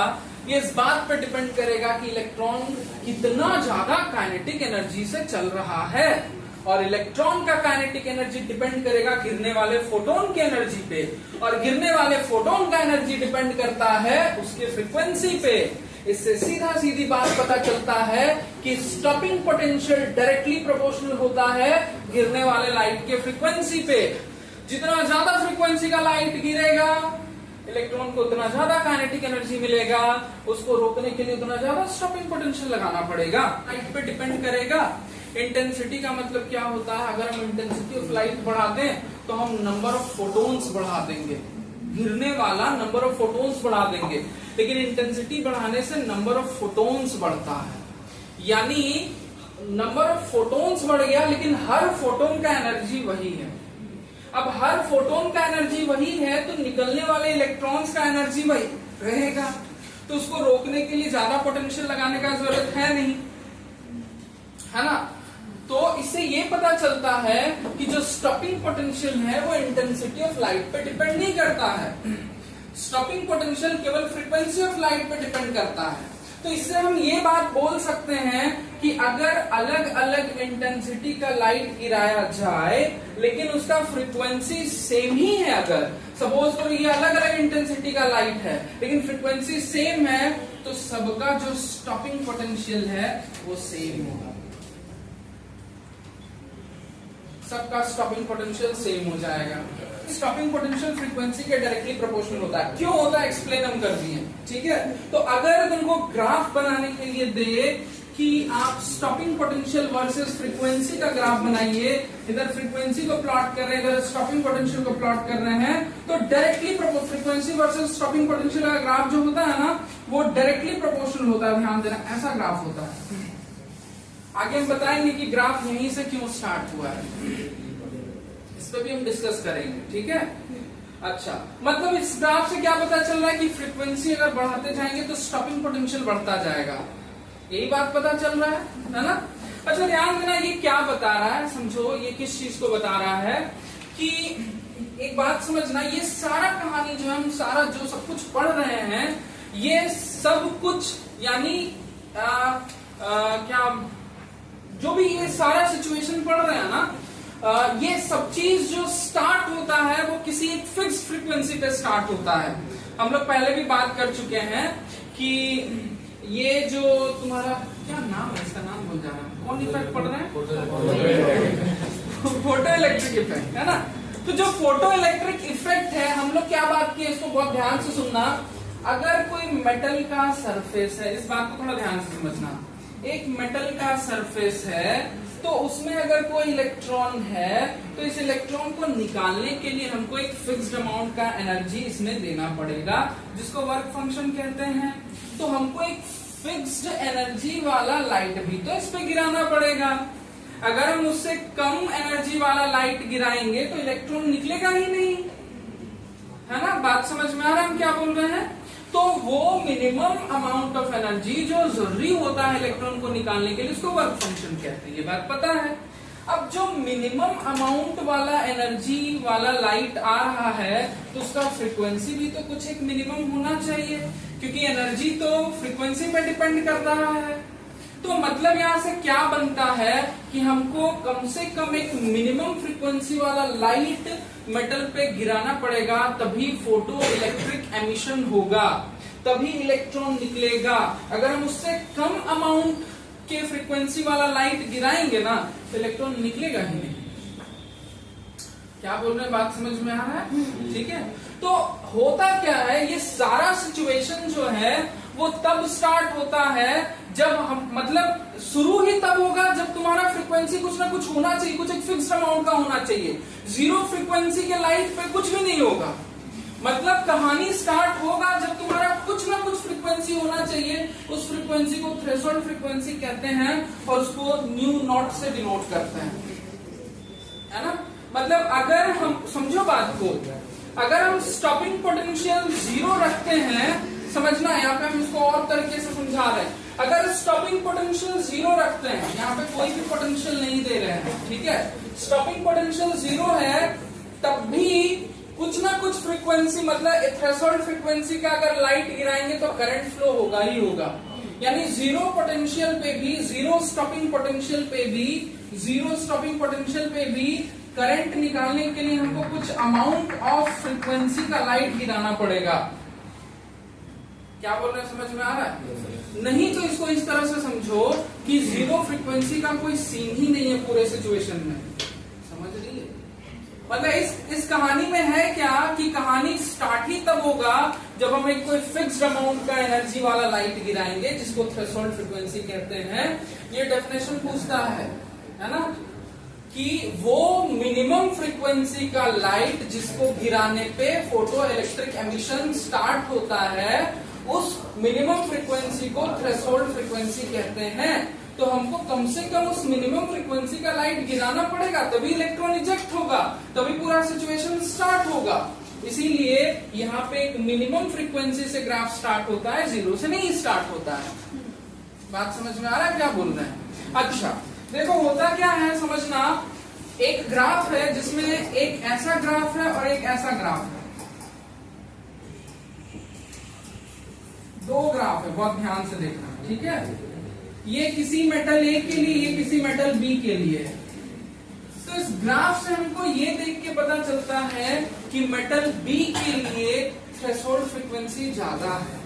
ये इस बात पर डिपेंड करेगा कि इलेक्ट्रॉन कितना ज्यादा काइनेटिक एनर्जी से चल रहा है, और इलेक्ट्रॉन का काइनेटिक एनर्जी डिपेंड करेगा गिरने वाले फोटोन की एनर्जी पे, और गिरने वाले फोटोन का एनर्जी डिपेंड करता है उसके फ्रीक्वेंसी पे। इससे सीधी बात पता चलता है कि स्टॉपिंग पोटेंशियल डायरेक्टली प्रोपोर्शनल होता है गिरने वाले लाइट के फ्रीक्वेंसी पे। जितना ज्यादा फ्रीक्वेंसी का लाइट गिरेगा इलेक्ट्रॉन को उतना ज्यादा काइनेटिक एनर्जी मिलेगा, उसको रोकने के लिए उतना ज्यादा स्टॉपिंग पोटेंशियल लगाना पड़ेगा। लाइट पे डिपेंड करेगा। इंटेंसिटी का मतलब क्या होता है, अगर हम इंटेंसिटी ऑफ लाइट बढ़ा दें तो हम नंबर ऑफ फोटोन्स बढ़ा देंगे, गिरने वाला नंबर ऑफ फोटोन्स बढ़ा देंगे, लेकिन इंटेंसिटी बढ़ाने से नंबर ऑफ फोटोन्स बढ़ता है, यानी नंबर ऑफ फोटोन्स बढ़ गया लेकिन हर फोटोन का एनर्जी वही है। अब हर फोटोन का एनर्जी वही है तो निकलने वाले इलेक्ट्रॉन्स का एनर्जी वही रहेगा, तो उसको रोकने के लिए ज्यादा पोटेंशियल लगाने का जरूरत है नहीं, है ना। तो इससे ये पता चलता है कि जो स्टॉपिंग पोटेंशियल है वो इंटेंसिटी ऑफ लाइट पे डिपेंड नहीं करता है, स्टॉपिंग पोटेंशियल केवल फ्रीक्वेंसी ऑफ लाइट पे डिपेंड करता है। तो इससे हम ये बात बोल सकते हैं कि अगर अलग अलग इंटेंसिटी का लाइट गिराया जाए लेकिन उसका फ्रीक्वेंसी सेम ही है, अगर सपोज करो ये अलग अलग इंटेंसिटी का लाइट है लेकिन फ्रीक्वेंसी सेम है, तो सबका जो स्टॉपिंग पोटेंशियल है वो सेम होगा, सबका स्टॉपिंग पोटेंशियल सेम हो जाएगा। स्टॉपिंग पोटेंशियल फ्रीक्वेंसी के डायरेक्टली प्रोपोर्शनल होता है। क्यों होता है एक्सप्लेन हम कर दिए, ठीक है। तो अगर तुमको ग्राफ बनाने के लिए दे कि आप स्टॉपिंग पोटेंशियल वर्सेस फ्रीक्वेंसी का ग्राफ बनाइए। इधर फ्रीक्वेंसी को प्लॉट कर रहे हैं, इधर स्टॉपिंग पोटेंशियल को प्लॉट कर रहे हैं, तो directly frequency versus stopping potential का ग्राफ जो होता है ना, वो डायरेक्टली प्रोपोर्शनल होता है। ध्यान देना, ऐसा ग्राफ होता है। आगे हम बताएंगे कि ग्राफ यहीं से क्यों स्टार्ट हुआ है, इस पर भी हम डिस्कस करेंगे, ठीक है। अच्छा, मतलब इस ग्राफ से क्या पता चल रहा है कि फ्रीक्वेंसी अगर बढ़ाते जाएंगे तो स्टॉपिंग पोटेंशियल बढ़ता जाएगा, यही बात पता चल रहा है ना। अच्छा, ध्यान देना, ये क्या बता रहा है, समझो ये किस चीज को बता रहा है कि एक बात समझना, ये सारा कहानी जो हम सारा जो सब कुछ पढ़ रहे हैं, ये सब कुछ यानी क्या जो भी ये सारा सिचुएशन पढ़ रहे हैं ना, ये सब चीज जो स्टार्ट होता है वो किसी एक फिक्स फ्रीक्वेंसी पे स्टार्ट होता है। हम लोग पहले भी बात कर चुके हैं कि ये जो तुम्हारा क्या नाम है, इसका नाम भूल जा रहा है, कौन इफेक्ट पढ़ रहे हैं? फोटो इलेक्ट्रिक इफेक्ट, है ना। तो जो फोटो इलेक्ट्रिक इफेक्ट है, हम लोग क्या बात की, इसको बहुत ध्यान से सुनना। अगर कोई मेटल का सरफेस है, इस बात को थोड़ा ध्यान से समझना, एक मेटल का सरफेस है, तो उसमें अगर कोई इलेक्ट्रॉन है, तो इस इलेक्ट्रॉन को निकालने के लिए हमको एक फिक्स्ड अमाउंट का एनर्जी इसमें देना पड़ेगा, जिसको वर्क फंक्शन कहते हैं। तो हमको एक फिक्स्ड एनर्जी वाला लाइट भी तो इस पे गिराना पड़ेगा। अगर हम उससे कम एनर्जी वाला लाइट गिराएंगे तो इलेक्ट्रॉन निकलेगा ही नहीं, है ना। बात समझ में आ रहा है हम क्या बोल रहे हैं? तो वो मिनिमम अमाउंट ऑफ एनर्जी जो जरूरी होता है इलेक्ट्रॉन को निकालने के लिए, उसको वर्क फंक्शन कहते हैं, ये बात पता है। अब जो मिनिमम अमाउंट वाला एनर्जी वाला लाइट आ रहा है, तो उसका फ्रीक्वेंसी भी तो कुछ एक मिनिमम होना चाहिए, क्योंकि एनर्जी तो फ्रीक्वेंसी पे डिपेंड कर रहा है। तो मतलब यहां से क्या बनता है कि हमको कम से कम एक मिनिमम फ्रीक्वेंसी वाला लाइट मेटल पे गिराना पड़ेगा, तभी फोटो इलेक्ट्रिक एमिशन होगा, तभी इलेक्ट्रॉन निकलेगा। अगर हम उससे कम अमाउंट के फ्रीक्वेंसी वाला लाइट गिराएंगे ना, तो इलेक्ट्रॉन निकलेगा ही नहीं। क्या बोल रहे हैं, बात समझ में आ रहा है? ठीक है। तो होता क्या है, ये सारा सिचुएशन जो है वो तब स्टार्ट होता है जब हम, मतलब शुरू ही तब होगा जब तुम्हारा फ्रीक्वेंसी कुछ ना कुछ होना चाहिए, कुछ एक फिक्स्ड अमाउंट का होना चाहिए। जीरो फ्रीक्वेंसी के लाइट पे कुछ भी नहीं होगा। मतलब कहानी स्टार्ट होगा जब तुम्हारा कुछ ना कुछ फ्रीक्वेंसी होना चाहिए। उस फ्रीक्वेंसी को थ्रेशोल्ड फ्रीक्वेंसी कहते हैं और उसको न्यू नॉट से डिनोट करते हैं, है ना। मतलब अगर हम समझो बात को, अगर हम स्टॉपिंग पोटेंशियल जीरो रखते हैं, समझना यहाँ पे हम इसको और तरीके से समझा रहे हैं। अगर स्टॉपिंग पोटेंशियल जीरो रखते हैं, यहाँ पे कोई भी पोटेंशियल नहीं दे रहे हैं, ठीक है, स्टॉपिंग पोटेंशियल जीरो है, तब भी कुछ ना कुछ फ्रीक्वेंसी, मतलब थ्रेशोल्ड फ्रीक्वेंसी का अगर लाइट गिराएंगे तो करंट फ्लो होगा ही होगा। यानी जीरो पोटेंशियल पे भी, जीरो स्टॉपिंग पोटेंशियल पे भी, जीरो स्टॉपिंग पोटेंशियल पे भी करंट निकालने के लिए हमको कुछ अमाउंट ऑफ फ्रीक्वेंसी का लाइट गिराना पड़ेगा। क्या बोल रहे हैं, समझ में आ रहा है? नहीं तो इसको इस तरह से समझो कि जीरो फ्रीक्वेंसी का कोई सीन ही नहीं है पूरे सिचुएशन में, समझ रही है? मतलब इस कहानी में है क्या कि कहानी स्टार्ट ही तब होगा जब हम एक कोई फिक्स्ड अमाउंट का एनर्जी वाला लाइट गिराएंगे, जिसको थ्रेशोल्ड फ्रीक्वेंसी कहते हैं। ये डेफिनेशन पूछता है ना, कि वो मिनिमम फ्रीक्वेंसी का लाइट जिसको गिराने पे फोटो इलेक्ट्रिक एमिशन स्टार्ट होता है, उस मिनिमम फ्रीक्वेंसी को थ्रेशोल्ड फ्रीक्वेंसी कहते हैं। तो हमको कम से कम उस मिनिमम फ्रीक्वेंसी का लाइट गिराना पड़ेगा, तभी इलेक्ट्रॉन इजेक्ट होगा, तभी पूरा सिचुएशन स्टार्ट होगा। इसीलिए यहाँ पे एक मिनिमम फ्रीक्वेंसी से ग्राफ स्टार्ट होता है, जीरो से नहीं स्टार्ट होता है। बात समझ में आ रहा है क्या बोल रहे हैं? अच्छा देखो, होता क्या है समझना, एक ग्राफ है जिसमें एक ऐसा ग्राफ है और एक ऐसा ग्राफ है, दो ग्राफ है, बहुत ध्यान से देखना, ठीक है। ये किसी मेटल ए के लिए, ये किसी मेटल बी के लिए है। तो इस ग्राफ से हमको ये देख के पता चलता है कि मेटल बी के लिए थ्रेशोल्ड फ्रीक्वेंसी ज्यादा है,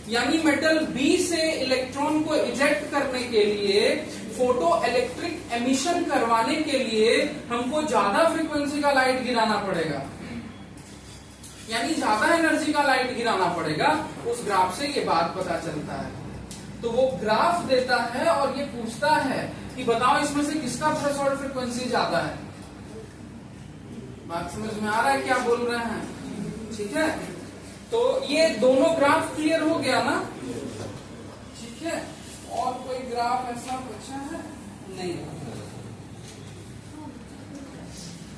यानी मेटल बी से इलेक्ट्रॉन को इजेक्ट करने के लिए, फोटो इलेक्ट्रिक एमिशन करवाने के लिए हमको ज्यादा फ्रीक्वेंसी का लाइट गिराना पड़ेगा, यानी ज्यादा एनर्जी का लाइट गिराना पड़ेगा। उस ग्राफ से ये बात पता चलता है। तो वो ग्राफ देता है और ये पूछता है कि बताओ इसमें से किसका थ्रेशोल्ड फ्रीक्वेंसी ज्यादा है। बात समझ में आ रहा है क्या बोल रहे हैं? ठीक है, तो ये दोनों ग्राफ क्लियर हो गया ना? ठीक है, और कोई ग्राफ ऐसा बचा है? नहीं,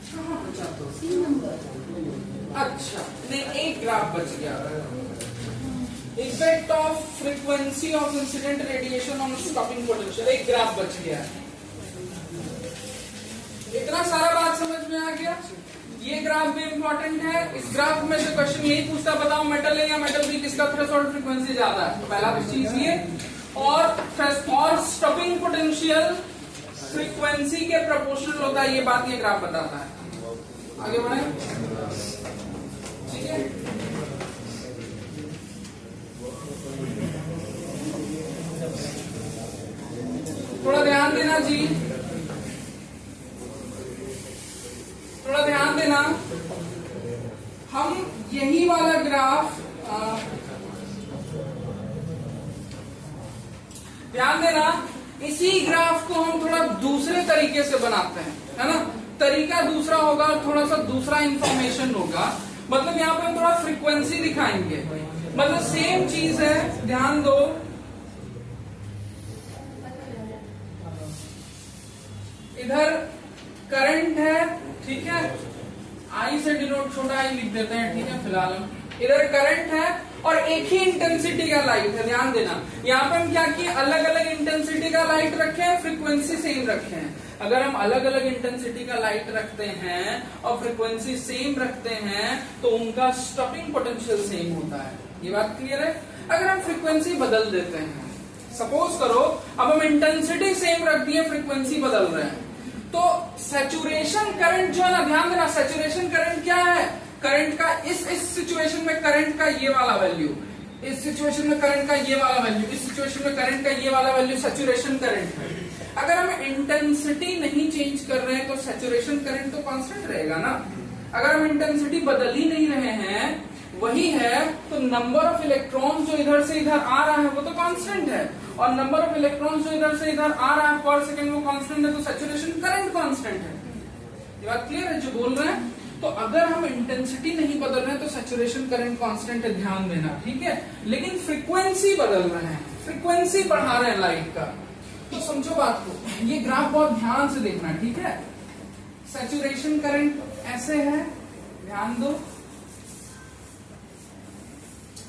कहाँ बचा? तो अच्छा, नहीं, एक ग्राफ बच गया। Effect of frequency of incident radiation on stopping potential, एक ग्राफ बच गया। इतना सारा बात समझ में आ गया? ये ग्राफ भी इंपॉर्टेंट है। इस ग्राफ में से क्वेश्चन यही पूछता, बताओ मेटल ए या मेटल बी किसका थ्रेशोल्ड फ्रीक्वेंसी ज्यादा है। तो पहला चीज ये, और स्टॉपिंग पोटेंशियल फ्रीक्वेंसी के प्रोपोर्शनल होता है, ये बात ये ग्राफ बताता है। आगे बढ़े, ठीक है। थोड़ा ध्यान देना जी, थोड़ा ध्यान देना। हम यही वाला ग्राफ ध्यान देना, इसी ग्राफ को हम थोड़ा दूसरे तरीके से बनाते हैं, है ना? तरीका दूसरा होगा, थोड़ा सा दूसरा इंफॉर्मेशन होगा। मतलब यहाँ पे हम थोड़ा फ्रीक्वेंसी दिखाएंगे, मतलब सेम चीज है, ध्यान दो। इधर करंट है, ठीक है, आई से डिनोट छोटा आई लिख देते हैं, ठीक है फिलहाल हम। इधर करंट है और एक ही इंटेंसिटी का लाइट है, ध्यान देना। यहाँ पे हम क्या किए, अलग अलग इंटेंसिटी का लाइट रखे हैं, फ्रीक्वेंसी सेम रखे हैं। अगर हम अलग अलग इंटेंसिटी का लाइट रखते हैं और फ्रीक्वेंसी सेम रखते हैं तो उनका स्टॉपिंग पोटेंशियल सेम होता है। ये बात क्लियर है? अगर हम फ्रीक्वेंसी बदल देते हैं, सपोज करो अब हम इंटेंसिटी सेम रख दिए, फ्रीक्वेंसी बदल रहे हैं, तो सैचुरेशन करंट जो है ना, ध्यान देना, सैचुरेशन करंट क्या है? करंट का इस सिचुएशन में करंट का ये वाला वैल्यू, इस सिचुएशन में करंट का ये वाला वैल्यू, इस सिचुएशन में करंट का ये वाला वैल्यू सैचुरेशन करंट है। अगर हम इंटेंसिटी नहीं चेंज कर रहे हैं तो सैचुरेशन करंट तो कांस्टेंट रहेगा ना। अगर हम इंटेंसिटी बदल ही नहीं रहे हैं, वही है, तो नंबर ऑफ इलेक्ट्रॉन जो इधर से इधर आ रहा है वो तो कांस्टेंट है, और नंबर ऑफ इलेक्ट्रॉन जो इधर से इधर आ रहा है पर सेकंड वो कांस्टेंट है, तो सैचुरेशन करंट कांस्टेंट है। ये बात क्लियर है जो बोल रहे हैं? तो अगर हम इंटेंसिटी नहीं बदल रहे हैं तो सैचुरेशन करंट कांस्टेंट है, ध्यान देना, ठीक है। लेकिन फ्रीक्वेंसी बदल रहे हैं, फ्रीक्वेंसी बढ़ा रहे हैं लाइट का, तो समझो बात को। ये ग्राफ बहुत ध्यान से देखना, ठीक है। सैचुरेशन करंट ऐसे है, ध्यान दो।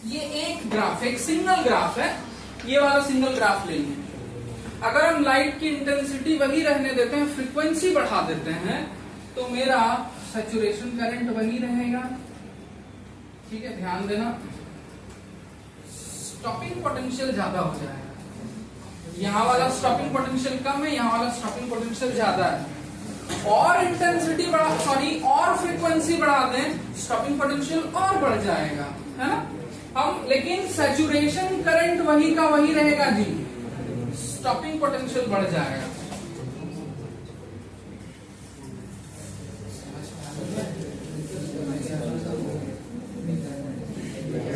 ये एक ग्राफ, एक सिंगल ग्राफ है, ये वाला सिंगल ग्राफ लेंगे। अगर हम लाइट की इंटेंसिटी वही रहने देते हैं, फ्रीक्वेंसी बढ़ा देते हैं, तो मेरा सैचुरेशन करंट वही रहेगा, ठीक है, ध्यान देना। स्टॉपिंग पोटेंशियल ज्यादा हो जाएगा, यहाँ वाला स्टॉपिंग पोटेंशियल कम है, यहाँ वाला स्टॉपिंग पोटेंशियल ज्यादा है। और इंटेंसिटी बढ़ा, सॉरी, और फ्रीक्वेंसी बढ़ा दें, स्टॉपिंग पोटेंशियल और बढ़ जाएगा, है ना। हम लेकिन सैचुरेशन करंट वही का वही रहेगा जी, स्टॉपिंग पोटेंशियल बढ़ जाएगा।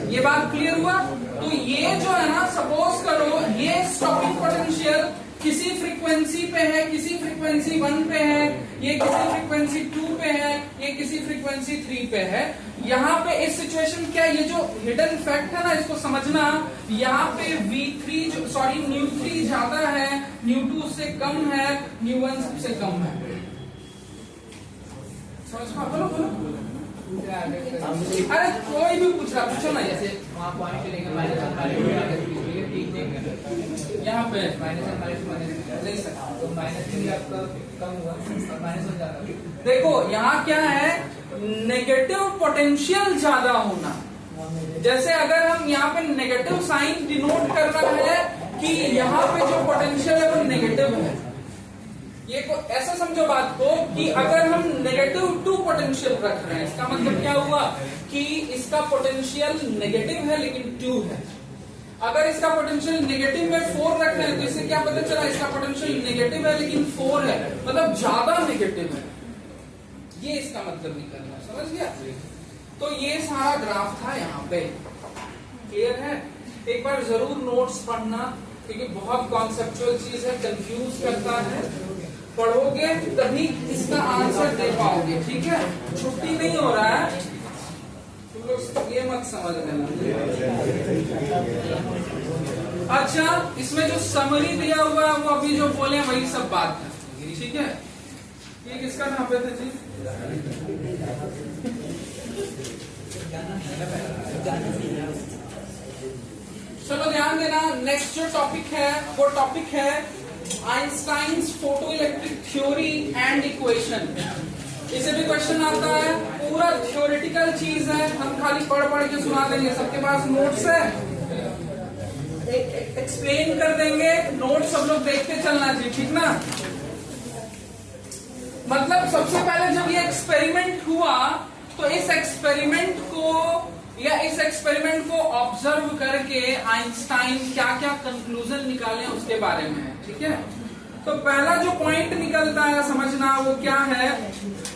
ये बात क्लियर हुआ? तो ये जो है ना, सपोज करो ये स्टॉपिंग पोटेंशियल किसी फ्रीक्वेंसी पे है, किसी फ्रीक्वेंसी 1 पे है, ये किसी फ्रीक्वेंसी 2 पे है, ये किसी फ्रीक्वेंसी 3 पे है। यहाँ पे इस सिचुएशन क्या, ये जो हिडन फैक्ट है ना, इसको समझना। यहाँ पे V3 जो, सॉरी, ν3 ज्यादा है, ν2 से कम है, ν1 सबसे कम है। समझ में? बोलो बोलो। अरे कोई भी पूछ रहा, पूछो ना। जैसे वहाँ पॉइंट लेंगे यहाँ पे ले सकता, तो माइनस आपका कम हुआ और माइनस हो जाता। देखो यहाँ क्या है, नेगेटिव पोटेंशियल ज्यादा होना। जैसे अगर हम यहाँ पे नेगेटिव साइन डिनोट कर रहा है कि यहाँ पे जो पोटेंशियल है वो नेगेटिव है। ये को ऐसा समझो बात को कि अगर हम नेगेटिव 2 पोटेंशियल रख रहे हैं, इसका मतलब क्या हुआ कि इसका पोटेंशियल नेगेटिव है लेकिन 2 है। अगर इसका पोटेंशियल नेगेटिव में 4 रख रहे हैं तो इससे क्या पता चला, इसका पोटेंशियल नेगेटिव है लेकिन 4 है, मतलब ज्यादा नेगेटिव है। ये इसका मतलब निकलना, समझ गया? तो ये सारा ग्राफ था यहाँ पे, क्लियर है? एक बार जरूर नोट्स पढ़ना, क्योंकि बहुत कॉन्सेप्चुअल चीज है, कंफ्यूज करता है। पढ़ोगे तभी इसका आंसर दे पाओगे, ठीक है। छुट्टी नहीं हो रहा है, तुम लोग ये मत समझ लेना। अच्छा, इसमें जो समरी दिया हुआ है वो अभी जो बोले वही सब बात है, ठीक है। ये किसका नाम पे थे जी? चलो ध्यान देना, नेक्स्ट जो टॉपिक है वो टॉपिक है Einstein's photo electric theory and equation. इसे भी क्वेश्चन आता है, पूरा थ्योरेटिकल चीज है, हम खाली पढ़ पढ़ के सुना देंगे। सबके पास नोट्स है, एक्सप्लेन कर देंगे, नोट सब लोग देखते चलना जी, ठीक ना। मतलब सबसे पहले जब ये एक्सपेरिमेंट हुआ तो इस एक्सपेरिमेंट को ऑब्जर्व करके आइंस्टाइन क्या क्या कंक्लूजन निकाले उसके बारे में, ठीक है। तो पहला जो पॉइंट निकलता है समझना वो क्या है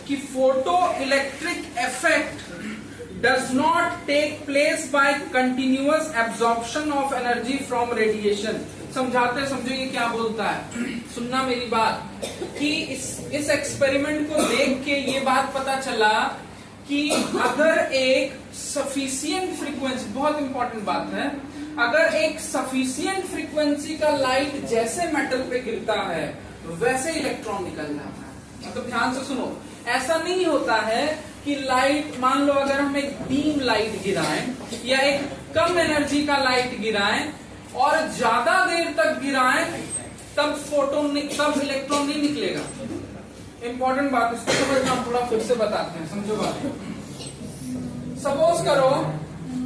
कि photoelectric effect does not take place by continuous absorption of energy from radiation. समझाते समझो ये क्या बोलता है, सुनना मेरी बात। कि इस एक्सपेरिमेंट को देख के ये बात पता चला कि अगर एक सफिशिएंट फ्रीक्वेंसी, बहुत इंपॉर्टेंट बात है, अगर एक सफिशिएंट फ्रीक्वेंसी का लाइट जैसे मेटल पे गिरता है वैसे इलेक्ट्रॉन निकल जाता है। मतलब ध्यान से सुनो, ऐसा नहीं होता है कि लाइट, मान लो अगर हम एक बीम लाइट गिराएं या एक कम एनर्जी का लाइट गिराएं और ज्यादा देर तक गिराएं तब इलेक्ट्रॉन नहीं निकलेगा। इंपॉर्टेंट बात, इसको समझना, थोड़ा फिर से बताते हैं, समझो बात। सपोज करो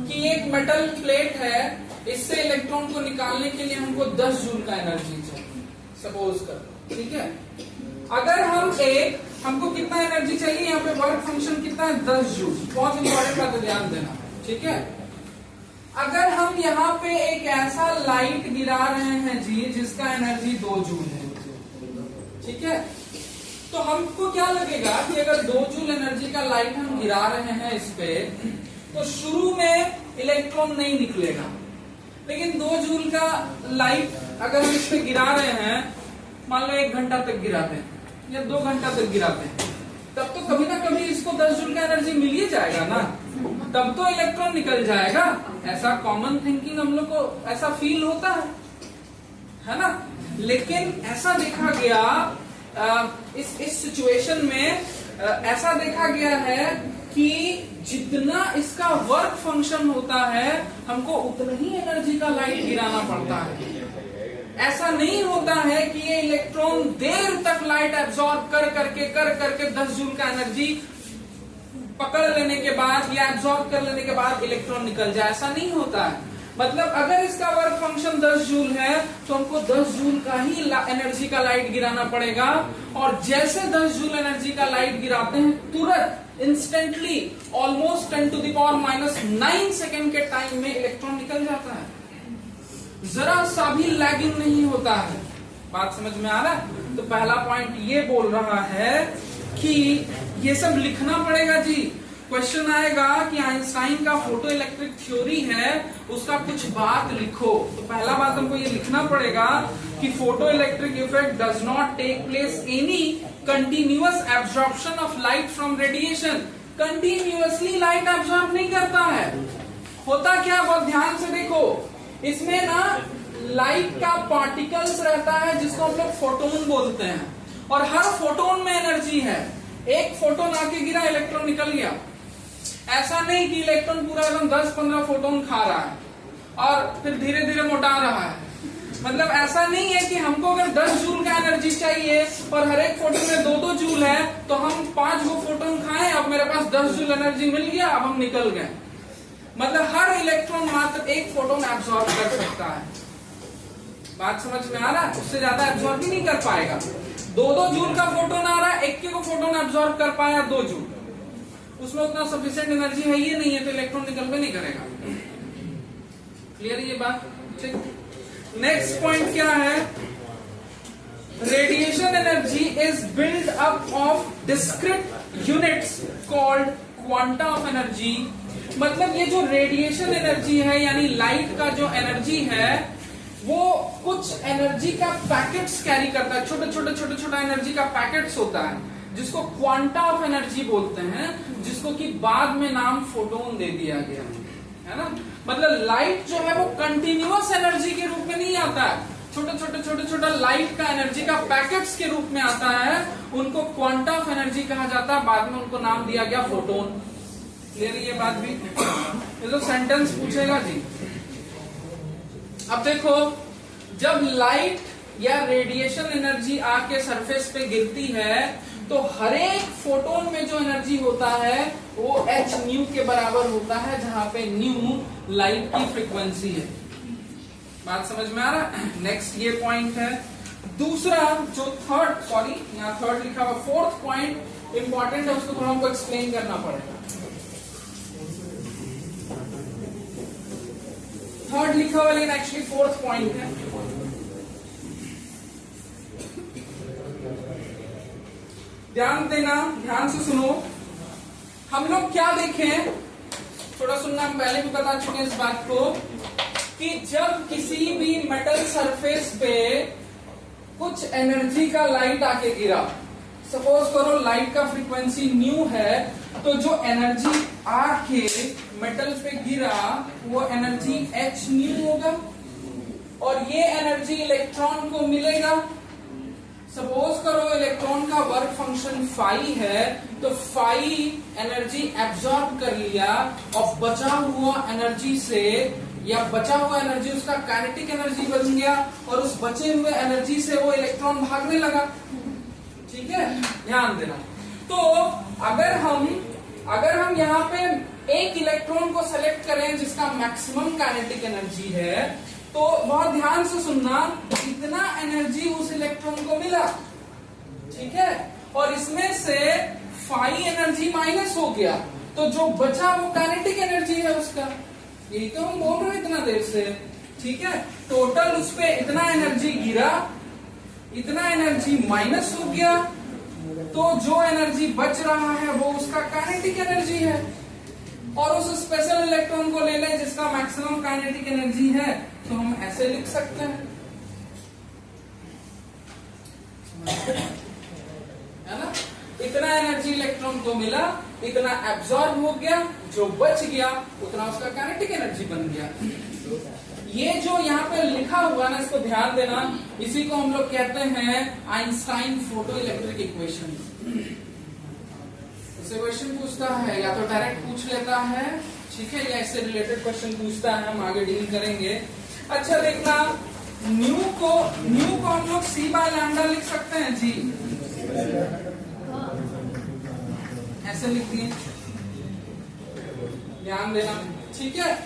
कि एक मेटल प्लेट है, इससे इलेक्ट्रॉन को निकालने के लिए हमको 10 जूल का एनर्जी चाहिए, सपोज करो, ठीक है। अगर हमको कितना एनर्जी चाहिए, यहाँ पे वर्क फंक्शन कितना है, 10 जूल। बहुत इंपॉर्टेंट बात है, ध्यान देना, ठीक है। अगर हम यहाँ पे एक ऐसा लाइट गिरा रहे हैं जी जिसका एनर्जी 2 जूल है, ठीक है, तो हमको क्या लगेगा कि अगर 2 जूल एनर्जी का लाइट हम गिरा रहे हैं इस पे, तो शुरू में इलेक्ट्रॉन नहीं निकलेगा। लेकिन 2 जूल का लाइट अगर हम इस पे गिरा रहे हैं, मान लो 1 घंटा तक गिराते हैं या 2 घंटा तक गिराते हैं, तब तो कभी ना कभी इसको 10 जूल का एनर्जी मिल ही जाएगा ना, तब तो इलेक्ट्रॉन निकल जाएगा। ऐसा कॉमन थिंकिंग हम लोग को ऐसा फील होता है ना। लेकिन ऐसा देखा गया, इस सिचुएशन में ऐसा देखा गया है कि जितना इसका वर्क फंक्शन होता है हमको उतना ही एनर्जी का लाइट गिराना पड़ता है। ऐसा नहीं होता है कि ये इलेक्ट्रॉन देर तक लाइट एब्जॉर्ब कर करके 10 जूल का एनर्जी पकड़ लेने के बाद या एब्जॉर्ब कर लेने के बाद इलेक्ट्रॉन निकल जाए, ऐसा नहीं होता है। मतलब अगर इसका वर्क फंक्शन 10 जूल है तो हमको 10 जूल का ही एनर्जी का लाइट गिराना पड़ेगा, और जैसे 10 जूल एनर्जी का लाइट गिराते हैं तुरंत इंस्टेंटली ऑलमोस्ट 10⁻⁹ सेकेंड के टाइम में इलेक्ट्रॉन निकल जाता है, जरा सा भी लैगिंग नहीं होता है। बात समझ में आ रहा है। तो पहला पॉइंट ये बोल रहा है कि ये सब लिखना पड़ेगा जी। क्वेश्चन आएगा कि आइंस्टाइन का फोटो इलेक्ट्रिक थ्योरी है, उसका कुछ बात लिखो। तो पहला बात हमको ये लिखना पड़ेगा कि photoelectric effect does not take place any continuous absorption of light from radiation. Continuously light absorb नहीं करता है। होता क्या, बहुत ध्यान से देखो, इसमें ना लाइट का पार्टिकल्स रहता है जिसको हम लोग फोटोन बोलते हैं, और हर फोटोन में एनर्जी है। एक फोटोन आके गिरा, इलेक्ट्रॉन निकल गया। ऐसा नहीं कि इलेक्ट्रॉन पूरा एकदम 10-15 फोटोन खा रहा है और फिर धीरे धीरे मोटा रहा है। मतलब ऐसा नहीं है कि हमको अगर 10 जूल का एनर्जी चाहिए और हर एक फोटोन में 2-2 जूल है तो हम 5 गो फोटोन खाएं, अब मेरे पास 10 जूल एनर्जी मिल गया, अब हम निकल गए। मतलब हर इलेक्ट्रॉन मात्र एक फोटोन एब्जॉर्ब कर सकता है। बात समझ में आ रहा है। उससे ज्यादा एब्जॉर्ब ही नहीं कर पाएगा। 2-2 जूल का फोटोन आ रहा है, एक को फोटोन एब्जॉर्ब कर पाया 2 जूल, उसमें उतना सफिशिएंट एनर्जी है ही नहीं है, तो इलेक्ट्रॉन निकल भी नहीं करेगा। क्लियर ये बात? ठीक। नेक्स्ट पॉइंट क्या है, radiation energy is build up of discrete units called quanta of energy. मतलब ये जो रेडिएशन एनर्जी है यानी लाइट का जो एनर्जी है, वो कुछ एनर्जी का पैकेट्स कैरी करता है, छोटे छोटा एनर्जी का पैकेट्स होता है, जिसको क्वांटा ऑफ एनर्जी बोलते हैं, जिसको कि बाद में नाम फोटोन दे दिया गया है ना। मतलब लाइट जो है वो कंटिन्यूअस एनर्जी के रूप में नहीं आता है, छोटा लाइट का एनर्जी का पैकेट्स के रूप में आता है, उनको क्वांटा ऑफ एनर्जी कहा जाता है, बाद में उनको नाम दिया गया फोटोन। क्लियर ये बात भी? ये तो सेंटेंस पूछेगा जी। अब देखो, जब लाइट या रेडिएशन एनर्जी आके सरफेस पे गिरती है तो हर एक फोटोन में जो एनर्जी होता है वो h न्यू के बराबर होता है, जहां पे न्यू लाइट की फ्रीक्वेंसी है। बात समझ में आ रहा है? नेक्स्ट ये पॉइंट है। दूसरा जो यहाँ थर्ड लिखा हुआ, फोर्थ पॉइंट इंपॉर्टेंट है, उसको थोड़ा हमको एक्सप्लेन करना पड़ेगा। थर्ड लिखा हुआ लेकिन एक्चुअली फोर्थ पॉइंट है। ध्यान देना, ध्यान से सुनो। हम लोग क्या देखें, थोड़ा सुनना, हम पहले भी बता चुके हैं इस बात को, कि जब किसी भी मेटल सरफेस पे कुछ एनर्जी का लाइट आके गिरा, सपोज करो लाइट का फ्रीक्वेंसी न्यू है, तो जो एनर्जी आके मेटल पे गिरा वो एनर्जी h न्यू होगा, और ये एनर्जी इलेक्ट्रॉन को मिलेगा। सपोज करो इलेक्ट्रॉन का वर्क फंक्शन फाई है, तो फाई एनर्जी एब्जॉर्ब कर लिया, और बचा हुआ एनर्जी से, या बचा हुआ एनर्जी उसका काइनेटिक एनर्जी बन गया, और उस बचे हुए एनर्जी से वो इलेक्ट्रॉन भागने लगा। ठीक है, ध्यान देना। तो अगर हम यहाँ पे एक इलेक्ट्रॉन को सेलेक्ट करें जिसका मैक्सिमम काइनेटिक एनर्जी है, तो बहुत ध्यान से सुनना, इतना एनर्जी उस इलेक्ट्रॉन को मिला, ठीक है, और इसमें से फाई एनर्जी माइनस हो गया, तो जो बचा वो काइनेटिक एनर्जी है उसका। यही तो हम बोल रहे हैं इतना देर से। ठीक है, टोटल उस पे इतना एनर्जी गिरा, इतना एनर्जी माइनस हो गया, तो जो एनर्जी बच रहा है वो उसका काइनेटिक एनर्जी है, और उस स्पेशल इलेक्ट्रॉन को ले लें जिसका मैक्सिमम काइनेटिक एनर्जी है, तो हम ऐसे लिख सकते हैं, है ना। इतना एनर्जी इलेक्ट्रॉन को मिला, इतना एब्जॉर्ब हो गया, जो बच गया उतना उसका काइनेटिक एनर्जी बन गया। ये जो यहाँ पे लिखा हुआ ना, इसको ध्यान देना, इसी को हम लोग कहते हैं आइंस्टाइन फोटो इलेक्ट्रिक इक्वेशन। इससे क्वेश्चन पूछता है, या तो डायरेक्ट पूछ लेता है, ठीक है, या इससे रिलेटेड क्वेश्चन पूछता है, हम आगे डील करेंगे। अच्छा देखना, न्यू को हम लोग c बाय लैम्डा लिख सकते हैं जी, ऐसे लिख दिए, ध्यान देना, ठीक है।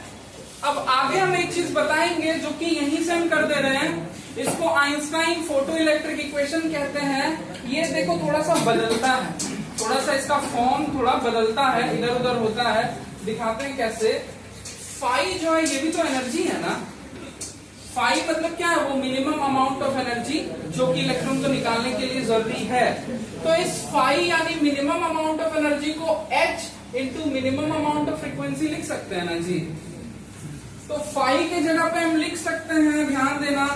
अब आगे हम एक चीज बताएंगे जो कि यहीं से हम कर दे रहे हैं, इसको आइंस्टाइन फोटो इलेक्ट्रिक इक्वेशन कहते हैं। ये देखो थोड़ा सा बदलता है, थोड़ा सा इसका फॉर्म थोड़ा बदलता है, इधर उधर होता है, दिखाते हैं कैसे। फाई जो है ये भी तो एनर्जी है ना, फाई मतलब क्या है, वो मिनिमम अमाउंट ऑफ एनर्जी जो कि इलेक्ट्रॉन को निकालने के लिए जरूरी है। तो इस फाई यानी मिनिमम अमाउंट ऑफ एनर्जी को h into minimum amount of frequency लिख सकते हैं ना जी। तो फाई के जगह पे हम लिख सकते हैं, ध्यान देना,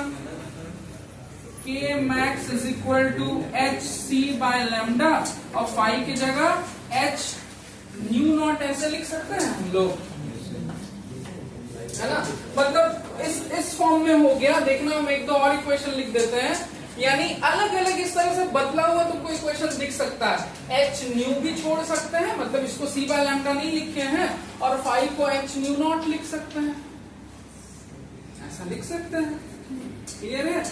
k max is equal to h c by lambda, और फाई की जगह h न्यू नॉट ऐसे लिख सकते हैं हम लोग, है ना। मतलब इस फॉर्म में हो गया। देखना, हम एक दो और इक्वेशन लिख देते हैं, यानी अलग अलग इस तरह से बदला हुआ तुमको इक्वेशन दिख सकता है। h न्यू भी छोड़ सकते हैं, मतलब इसको c बाय लैम्डा नहीं लिखे हैं, और फाई को h न्यू नॉट लिख सकते हैं, ऐसा लिख सकते हैं। क्लियर है,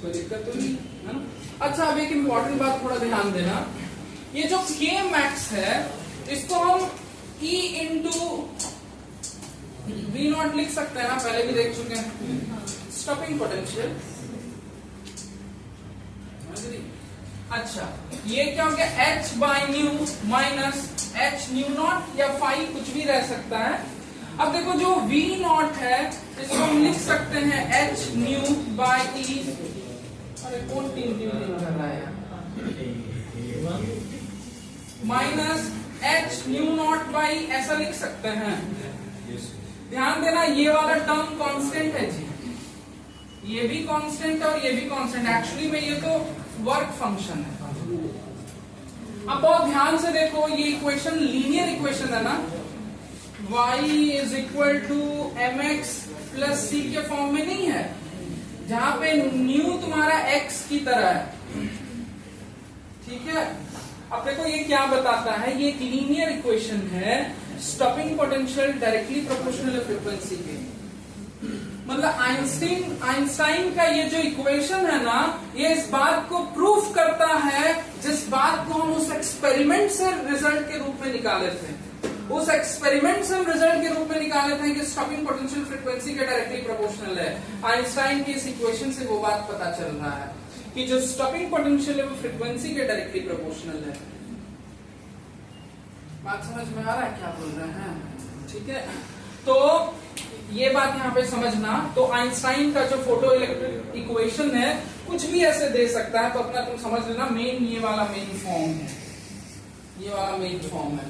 कोई दिक्कत तो नहीं है ना। अच्छा, अब एक इम्पॉर्टेंट बात थोड़ा ध्यान देना, ये जो k मैक्स है इसको हम E इंटू V नॉट लिख सकते हैं ना, पहले भी देख चुके हैं, स्टॉपिंग पोटेंशियल। अच्छा, ये क्या हो गया, h by nu minus h nu naught, या फाई कुछ भी रह सकता है। अब देखो जो V नॉट है इसको हम लिख सकते हैं h न्यू बाय E। अरे कौन तीन कर रहा है, minus h nu not by, ऐसा लिख सकते हैं। ध्यान देना, ये वाला टर्म कांस्टेंट है जी, ये भी कांस्टेंट और ये भी कांस्टेंट, एक्चुअली में ये तो वर्क फंक्शन है। अब बहुत ध्यान से देखो, ये इक्वेशन लीनियर इक्वेशन है ना, y is equal to mx plus c के फॉर्म में नहीं है, जहां पे न्यू तुम्हारा x की तरह है, ठीक है। अब देखो ये क्या बताता है, ये एक लीनियर इक्वेशन है, stopping potential directly proportional frequency के। मतलब आइंस्टाइन का ये जो इक्वेशन है ना, ये इस बात को प्रूफ करता है जिस बात को हम उस एक्सपेरिमेंट से रिजल्ट के रूप में निकाले थे। उस एक्सपेरिमेंट से हम रिजल्ट के रूप में निकाले थे कि स्टॉपिंग पोटेंशियल फ्रीक्वेंसी के डायरेक्टली प्रोपोर्शनल है। आइंस्टाइन की इस इक्वेशन से वो बात पता चल रहा है कि जो स्टॉपिंग पोटेंशियल है वो फ्रीक्वेंसी के डायरेक्टली प्रोपोर्शनल है। बात समझ में आ रहा है क्या बोल रहे हैं? ठीक है, तो ये बात यहाँ पे समझना। तो आइंस्टाइन का जो फोटो इलेक्ट्रिक इक्वेशन है कुछ भी ऐसे दे सकता है, तो अपना तुम समझ लेना मेन ये वाला मेन फॉर्म है, ये वाला मेन फॉर्म है,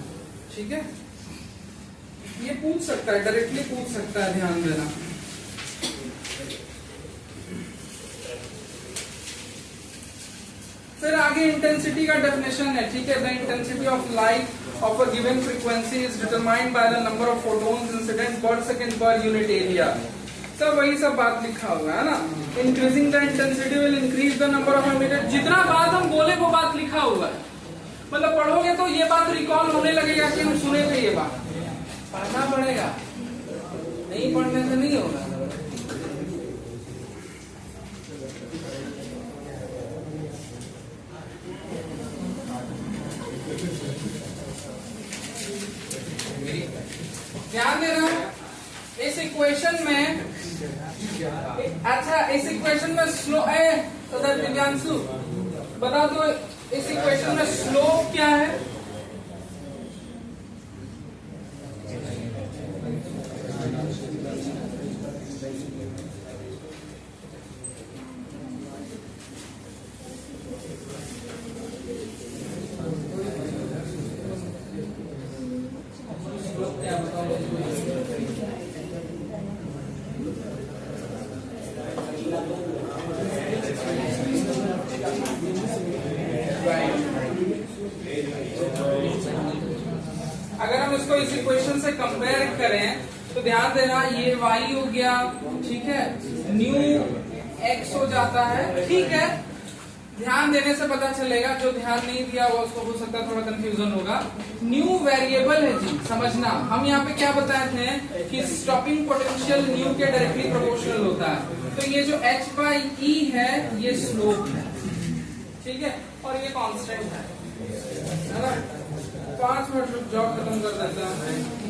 ठीक है। ये पूछ सकता है, डायरेक्टली पूछ सकता है, ध्यान देना। फिर आगे इंटेंसिटी का डेफिनेशन है, ठीक है। The intensity of light of a given frequency is determined by the number of photons incident per second per unit area। सब वही सब बात लिखा हुआ है ना। Increasing the intensity will increase the number of emitted। जितना बात हम बोले वो बात लिखा हुआ है, मतलब पढ़ोगे तो ये बात रिकॉल होने लगेगा कि हम सुने थे ये बात। पढ़ना पड़ेगा, नहीं पढ़ने से नहीं होगा। ध्यान देना इस इक्वेशन में, अच्छा इस इक्वेशन में स्लो है, तो दिव्यांशु बता दो इस इक्वेशन में स्लोप क्या है? अगर हम इसको इस इक्वेशन से कंपेयर करें तो ध्यान देना ये y हो गया, ठीक है, न्यू x हो जाता है, ठीक है। ध्यान देने से पता चलेगा, जो ध्यान नहीं दिया वो उसको हो सकता है थोड़ा कंफ्यूजन होगा। न्यू वेरिएबल है जी, समझना। हम यहाँ पे क्या बताए थे कि स्टॉपिंग पोटेंशियल न्यू के डायरेक्टली प्रोपोर्शनल होता है। तो ये जो h/e है ये स्लोप है, ठीक है, और ये कांस्टेंट है ना। 5 मिनट रुक जाओ, खत्म कर देते हैं।